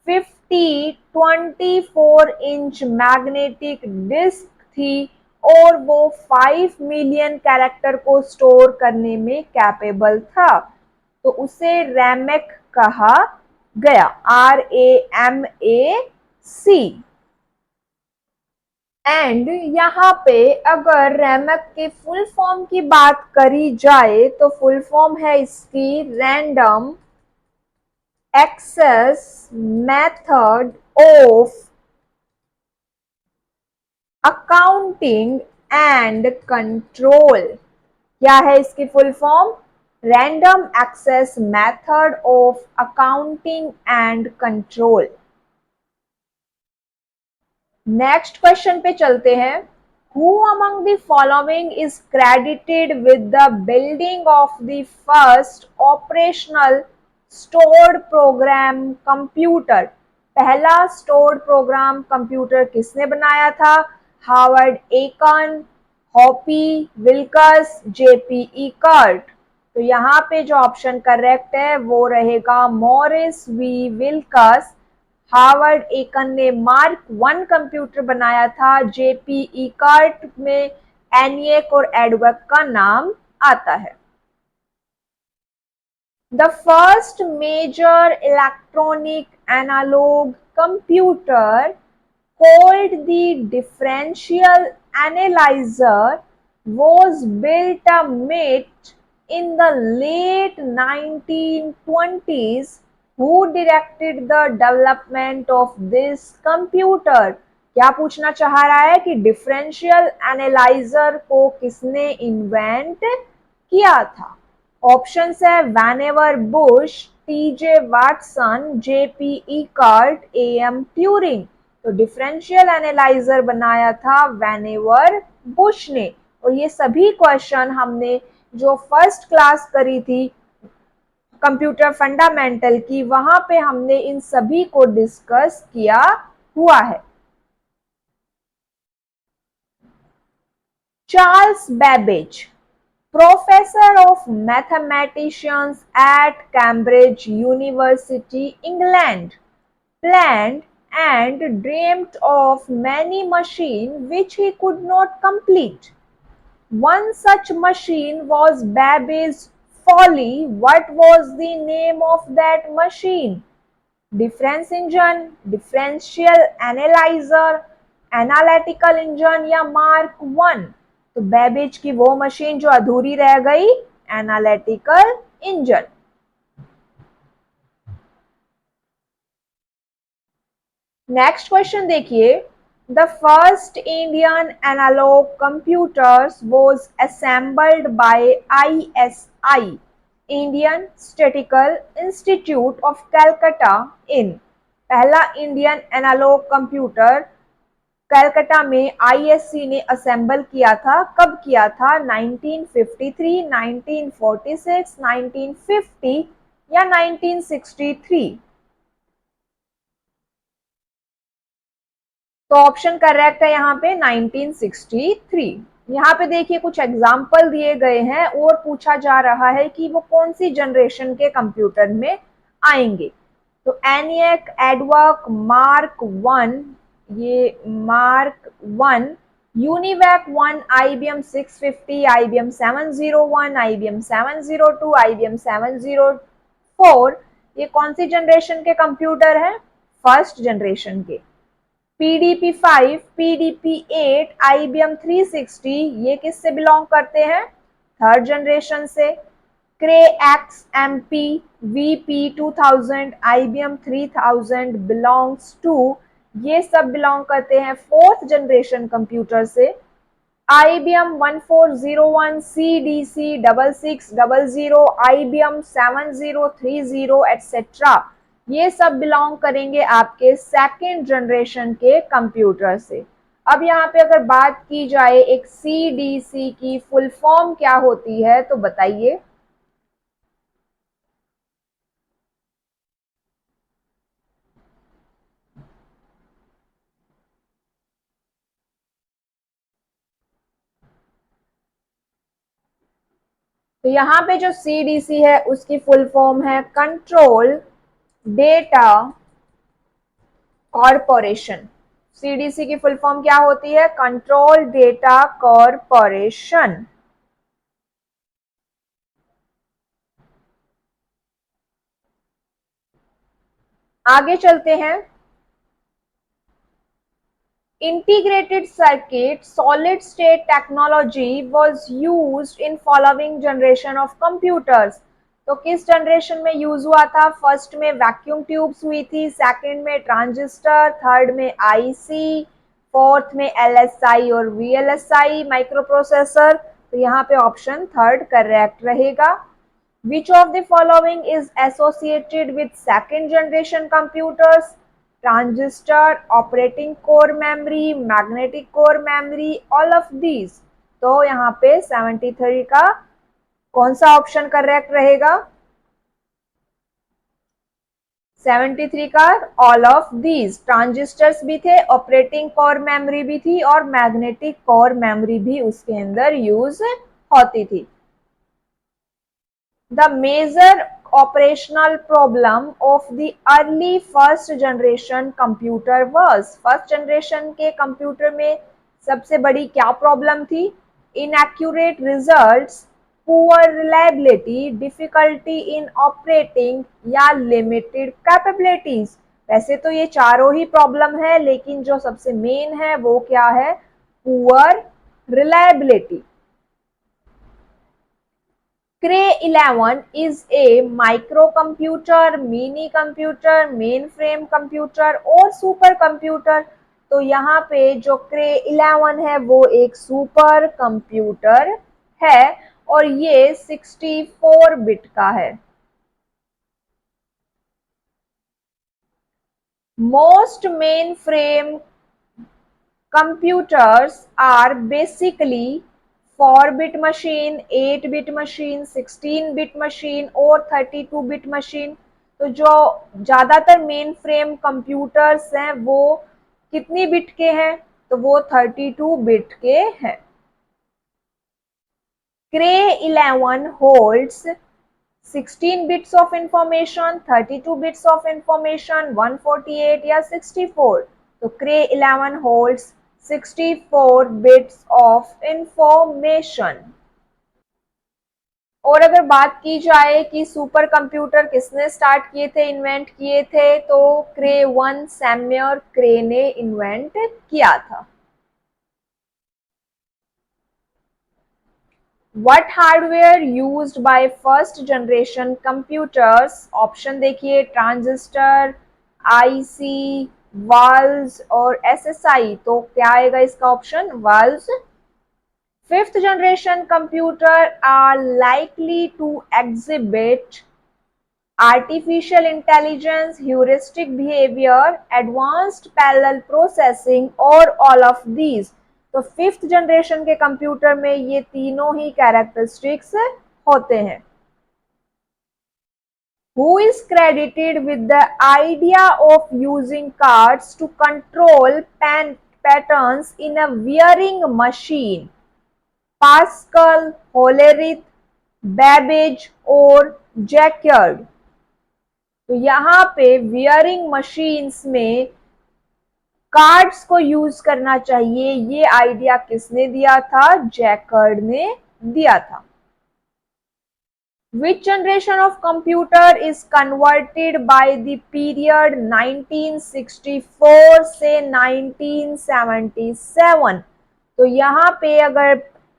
24 इंच मैग्नेटिक डिस्क थी और वो 5 मिलियन कैरेक्टर को स्टोर करने में कैपेबल था? तो उसे रैमेक कहा गया, RAMAC। एंड यहाँ पे अगर रैमक के फुल फॉर्म की बात करी जाए तो फुल फॉर्म है इसकी random access method of accounting and control. क्या है इसकी full form? Random access method of accounting and control. Next question पे चलते हैं। Who among the following is credited with the building of the first operational stored program computer? पहला stored program computer किसने बनाया था? Howard Aiken, Hopper, Wilkes, JP Eckert. तो यहाँ पे जो ऑप्शन करेक्ट है वो रहेगा Maurice V Wilkes. Howard Aiken ने मार्क 1 कंप्यूटर बनाया था, JP इकर्ट में एनिएक और एडवर्क का नाम आता है। The first major electronic analog computer called the differential analyzer was built amid in the late 1920s who directed the development of this computer? क्या पूछना चाह रहा है कि डिफरेंशियल एनालाइजर को किसने इन्वेंट किया था? ऑप्शंस है Vannevar Bush, T J Watson, J P Eckert, A M Turing. तो डिफरेंशियल एनालाइजर बनाया था वैनेवर बुश ने। और ये सभी क्वेश्चन हमने जो फर्स्ट क्लास करी थी कंप्यूटर फंडामेंटल की, वहां पे हमने इन सभी को डिस्कस किया हुआ है। Charles Babbage, Professor of Mathematicians at Cambridge University, England, planned and dreamt of many machines which he could not complete. One such machine was Babbage's Folly. What was the name of that machine? Difference engine, differential analyzer, analytical engine या Mark one? तो Babbage की वो मशीन जो अधूरी रह गई, analytical engine. Next question देखिए, the first Indian analog computers was assembled by ISI, Indian statistical institute of Calcutta in. पहला इंडियन एनालॉग कंप्यूटर कलकत्ता में आईएससी ने असेंबल किया था। कब किया था? 1953, 1946, 1950 या 1963? तो ऑप्शन करेक्ट है यहाँ पे 1963। यहाँ पे देखिए कुछ एग्जाम्पल दिए गए हैं और पूछा जा रहा है कि वो कौन सी जनरेशन के कंप्यूटर में आएंगे। तो एनियक, एडवर्क, मार्क वन, ये Mark one, UNIVAC one, IBM 650, IBM 701, IBM 702, IBM 704, ये कौन सी जनरेशन के कंप्यूटर है? फर्स्ट जनरेशन के। पीडीपी 5, पीडीपी 8, आईबीएम 360, ये किससे बिलोंग करते हैं? थर्ड जनरेशन से। Cray X MP, VP 2000, IBM 3000 belongs to, ये सब बिलोंग करते हैं फोर्थ जनरेशन कंप्यूटर से। IBM 1401, CDC 6600, IBM 7030 एटसेट्रा, ये सब बिलोंग करेंगे आपके सेकेंड जनरेशन के कंप्यूटर से। अब यहाँ पे अगर बात की जाए एक CDC की फुल फॉर्म क्या होती है तो बताइए। तो यहाँ पे जो CDC है उसकी फुल फॉर्म है कंट्रोल डेटा कॉरपोरेशन। CDC की फुल फॉर्म क्या होती है? Control data corporation. आगे चलते हैं। Integrated circuit solid state technology was used in following generation of computers। तो किस जनरेशन में यूज हुआ था? फर्स्ट में वैक्यूम ट्यूब्स हुई थी, सेकंड में ट्रांजिस्टर, थर्ड में आईसी, फोर्थ में एलएसआई और वीएलएसआई माइक्रो प्रोसेसर। तो यहाँ पे ऑप्शन थर्ड करेक्ट रहेगा। Which of the following is associated with second generation computers? Transistor, operating core memory, magnetic core memory, all of these. तो यहाँ पे 73 का कौन सा ऑप्शन करेक्ट रहेगा? 73 का ऑल ऑफ दीज। ट्रांजिस्टर्स भी थे, ऑपरेटिंग कोर मेमोरी भी थी और मैग्नेटिक कोर मेमोरी भी उसके अंदर यूज होती थी। The major operational problem of the early first generation computer was, first generation के कंप्यूटर में सबसे बड़ी क्या प्रॉब्लम थी? inaccurate results, poor reliability, difficulty in operating या limited capabilities। वैसे तो ये चारों ही प्रॉब्लम है, लेकिन जो सबसे मेन है वो क्या है? Poor reliability. Cray 11 is a microcomputer, mini computer, mainframe computer और सुपर कंप्यूटर। तो यहाँ पे जो Cray 11 है वो एक सुपर कंप्यूटर है और ये 64 बिट का है। Most mainframe computers are basically 4-bit machine, 8-bit machine, 16-bit machine और 32-bit machine। तो जो ज्यादातर मेन फ्रेम कंप्यूटर्स हैं वो कितनी बिट के हैं? तो वो 32 बिट के हैं। Cray 11 holds 16 bits of information, 32 bits of information, 148 या 64। तो Cray 11 holds 64 bits of information। और अगर बात की जाए कि सुपर कंप्यूटर किसने स्टार्ट किए थे, इन्वेंट किए थे, तो Cray 1 सैम्यूअल क्रे ने इन्वेंट किया था। What hardware used by first generation computers? Option देखिए, ट्रांजिस्टर, आईसी, वाल्व्स और एसएसआई। तो क्या आएगा इसका option? Valves. Fifth generation computer are likely to exhibit artificial intelligence, heuristic behavior, advanced parallel processing और all of these। तो fifth generation के computer में ये तीनों ही कैरेक्टरिस्टिक्स होते हैं। Who is credited with the idea of using cards to control patterns in a Turing machine? Pascal, Hollerith, Babbage और jacquard. तो यहाँ पे वियरिंग मशीन्स में कार्ड्स को यूज करना चाहिए, ये आइडिया किसने दिया था? जैकर्ड ने दिया था। Which generation of computer is converted by the period 1964 से 1977? तो यहाँ पे अगर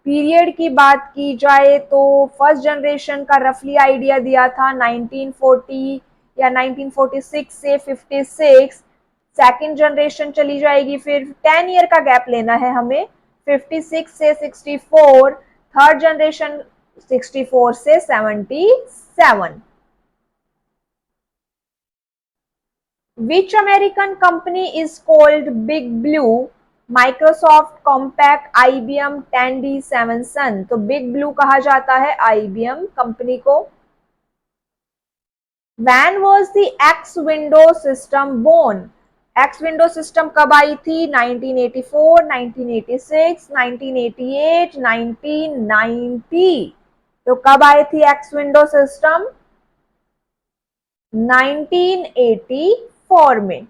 पीरियड की बात की जाए तो फर्स्ट जनरेशन का रफली आइडिया दिया था 1940 या 1946 से 56। सेकेंड जनरेशन चली जाएगी, फिर 10 ईयर का गैप लेना है हमें, 56 से 64। थर्ड जनरेशन 64 से 77। Which American company is called Big Blue? Microsoft, Compaq, IBM, Tandy, Samsung। तो बिग ब्लू कहा जाता है IBM कंपनी को। When was the X window system born? X window system कब आई थी? 1984, 1986, 1988, 1990। तो कब आई थी एक्स विंडो सिस्टम? 1984 में।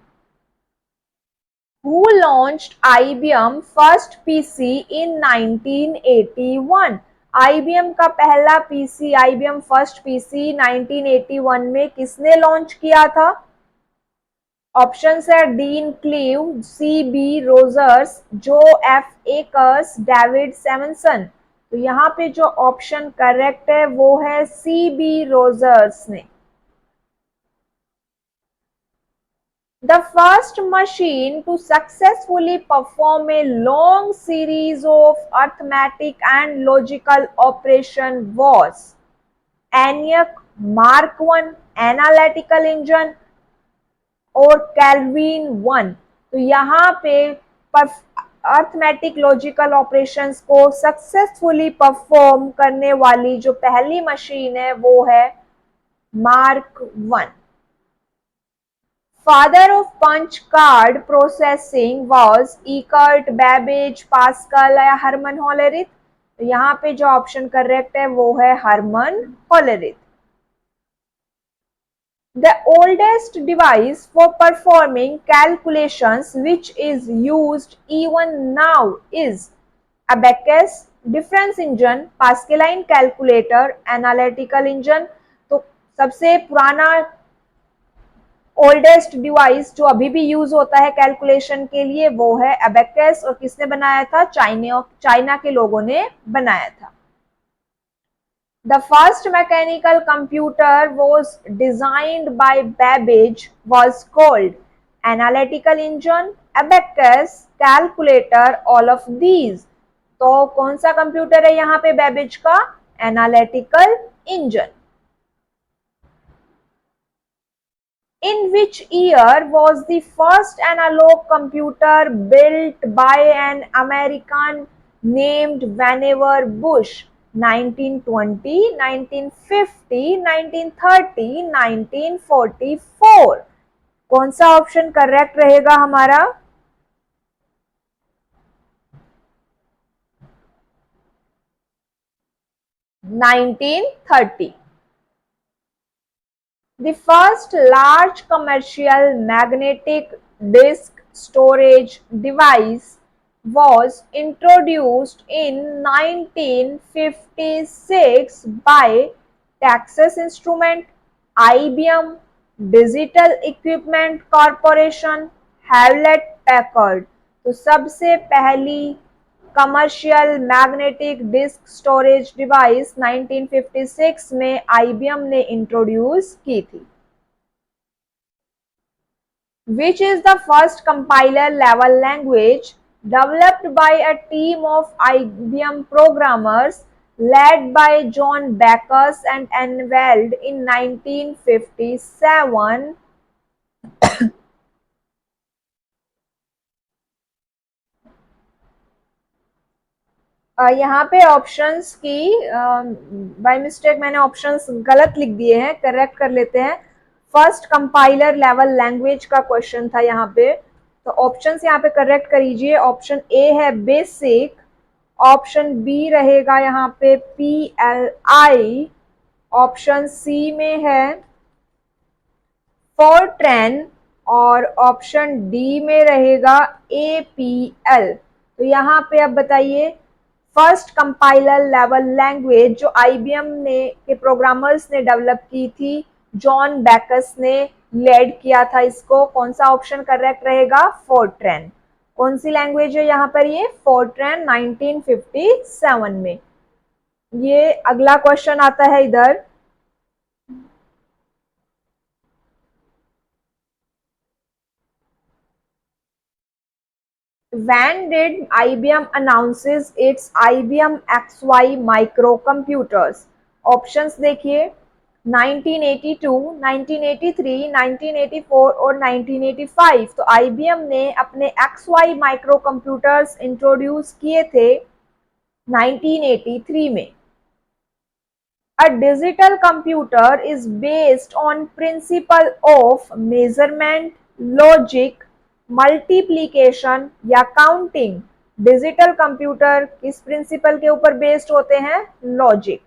Who launched IBM first PC in 1981? IBM का पहला पीसी, IBM फर्स्ट पीसी 1981 में किसने लॉन्च किया था? ऑप्शन है Dean Cleve, C B Rogers, Joe F Eckers, David Samson. तो यहाँ पे जो ऑप्शन करेक्ट है वो है सी बी रोजर्स ने। The first machine to successfully perform a long series of arithmetic and logical operation was ENIAC, Mark I, Analytical Engine और Kelvin 1। तो यहाँ पे अर्थमेटिक लॉजिकल ऑपरेशंस को सक्सेसफुली परफॉर्म करने वाली जो पहली मशीन है वो है Mark 1। Father of punch card processing was Eckert, Babbage, Pascal या हरमन होलेरिथ। तो यहाँ पे जो ऑप्शन करेक्ट है वो है Herman Hollerith. The oldest device for performing calculations which is used even now is abacus, difference engine, Pascaline calculator, analytical engine। तो सबसे पुराना ओल्डेस्ट डिवाइस जो अभी भी यूज होता है कैलकुलेशन के लिए वो है abacus। और किसने बनाया था? चाइना के लोगों ने बनाया था। The first mechanical computer was designed by Babbage was called analytical engine, abacus, calculator, all of these. तो कौन सा कंप्यूटर है यहाँ पे Babbage का? Analytical engine. In which year was the first analog computer built by an American named Vannevar Bush? 1920, 1950, 1930, 1944. कौन सा option correct रहेगा हमारा? 1930. The first large commercial magnetic disk storage device was introduced in 1956 by Texas Instruments, IBM, Digital Equipment Corporation, Hewlett Packard. तो सबसे पहली commercial magnetic disk storage device 1956 में IBM ने introduce की थी. Which is the first compiler level language developed by a team of IBM programmers led by John Backus and unveiled in 1957? यहाँ पे options की बाय मिस्टेक मैंने options गलत लिख दिए हैं, करेक्ट कर लेते हैं. फर्स्ट कंपाइलर लेवल लैंग्वेज का क्वेश्चन था यहाँ पे, तो ऑप्शंस यहाँ पे करेक्ट करिए. ऑप्शन ए है बेसिक, ऑप्शन बी रहेगा यहाँ पे PLI, ऑप्शन सी में है फोर्ट्रैन और ऑप्शन डी में रहेगा APL. तो यहाँ पे अब बताइए फर्स्ट कंपाइलर लेवल लैंग्वेज जो IBM ने के प्रोग्रामर्स ने डेवलप की थी, जॉन बैकस ने लेड किया था इसको, कौन सा ऑप्शन करेक्ट रहेगा? फोर्ट्रैन. कौन सी लैंग्वेज है यहाँ पर? ये फोर्ट्रैन 1957 में. ये अगला क्वेश्चन आता है इधर. When did IBM announces its IBM XY microcomputers? Options देखिए 1982, 1983, 1984 और 1985. तो IBM ने अपने XY माइक्रोकंप्यूटर्स इंट्रोड्यूस किए थे 1983 में. A digital computer is based on principle of measurement, logic, multiplication या काउंटिंग. डिजिटल कंप्यूटर किस प्रिंसिपल के ऊपर बेस्ड होते हैं? Logic.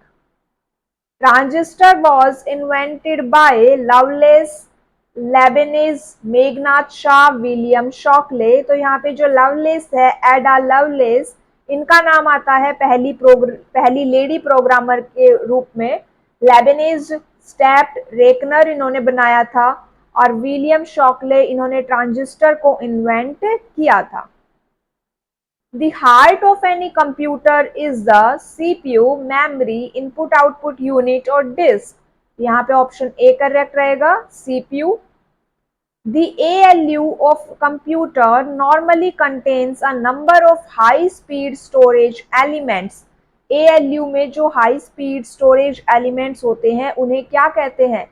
Transistor was invented by Lovelace, Leibniz, Meghnad Saha, William Shockley. तो यहाँ पे जो लवलेस है, एडा लवलेस, इनका नाम आता है पहली लेडी प्रोग्रामर के रूप में. लेबेनिज स्टेप्ड रेकनर इन्होंने बनाया था और विलियम शॉकले इन्होंने ट्रांजिस्टर को इन्वेंट किया था. The heart of any computer is the CPU, memory, input output unit और disk. यहाँ पे ऑप्शन ए करेक्ट रहेगा, CPU. The ALU of computer normally contains a number of high speed storage elements. ALU में जो high speed storage elements होते हैं उन्हें क्या कहते हैं?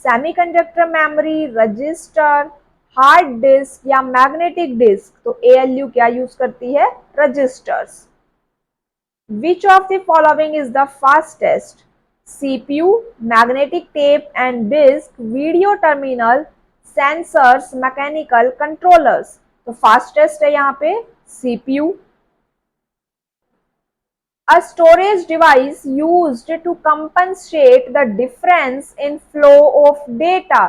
Semiconductor memory, register, hard disk या मैग्नेटिक डिस्क. तो ALU क्या यूज करती है? Registers. Which of the following is the fastest? CPU, magnetic tape and disk, video terminal, sensors, mechanical controllers. तो फास्टेस्ट है यहाँ पे CPU. A storage device used to compensate the difference in flow of data.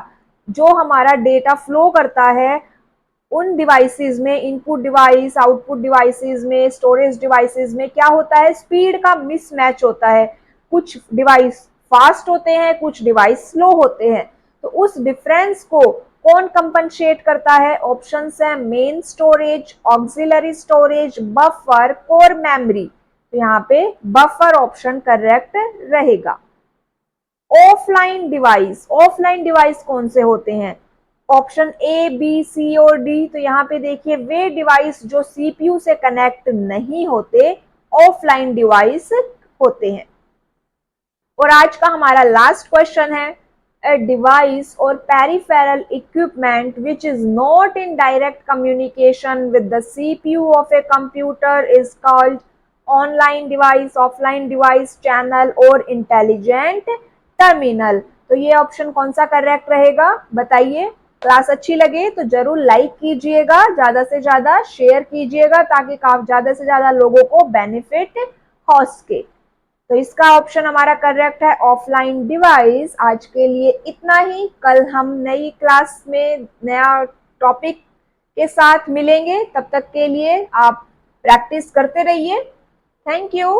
जो हमारा data flow करता है उन devices में, इनपुट डिवाइस, आउटपुट डिवाइसेस में, स्टोरेज डिवाइसेस में क्या होता है? स्पीड का मिसमैच होता है. कुछ डिवाइस फास्ट होते हैं, कुछ डिवाइस स्लो होते हैं. तो उस डिफरेंस को कौन कंपनसेट करता है? ऑप्शंस है main storage, auxiliary storage, buffer, core memory. तो यहाँ पे बफर ऑप्शन करेक्ट रहेगा. ऑफलाइन डिवाइस कौन से होते हैं? ऑप्शन ए, बी, सी और डी। तो यहाँ पे देखिए वे डिवाइस जो सीपीयू से कनेक्ट नहीं होते ऑफलाइन डिवाइस होते हैं। और आज का हमारा लास्ट क्वेश्चन है, a device or peripheral equipment which is not in direct communication with the CPU of a computer is called online device, offline device, channel और intelligent terminal। तो ये ऑप्शन कौन सा करेक्ट रहेगा बताइए। क्लास अच्छी लगे तो जरूर लाइक कीजिएगा, ज्यादा से ज्यादा शेयर कीजिएगा ताकि ज्यादा से ज्यादा लोगों को बेनिफिट हो सके। तो इसका ऑप्शन हमारा करेक्ट है ऑफलाइन डिवाइस। आज के लिए इतना ही, कल हम नई क्लास में नया टॉपिक के साथ मिलेंगे। तब तक के लिए आप प्रैक्टिस करते रहिए। Thank you.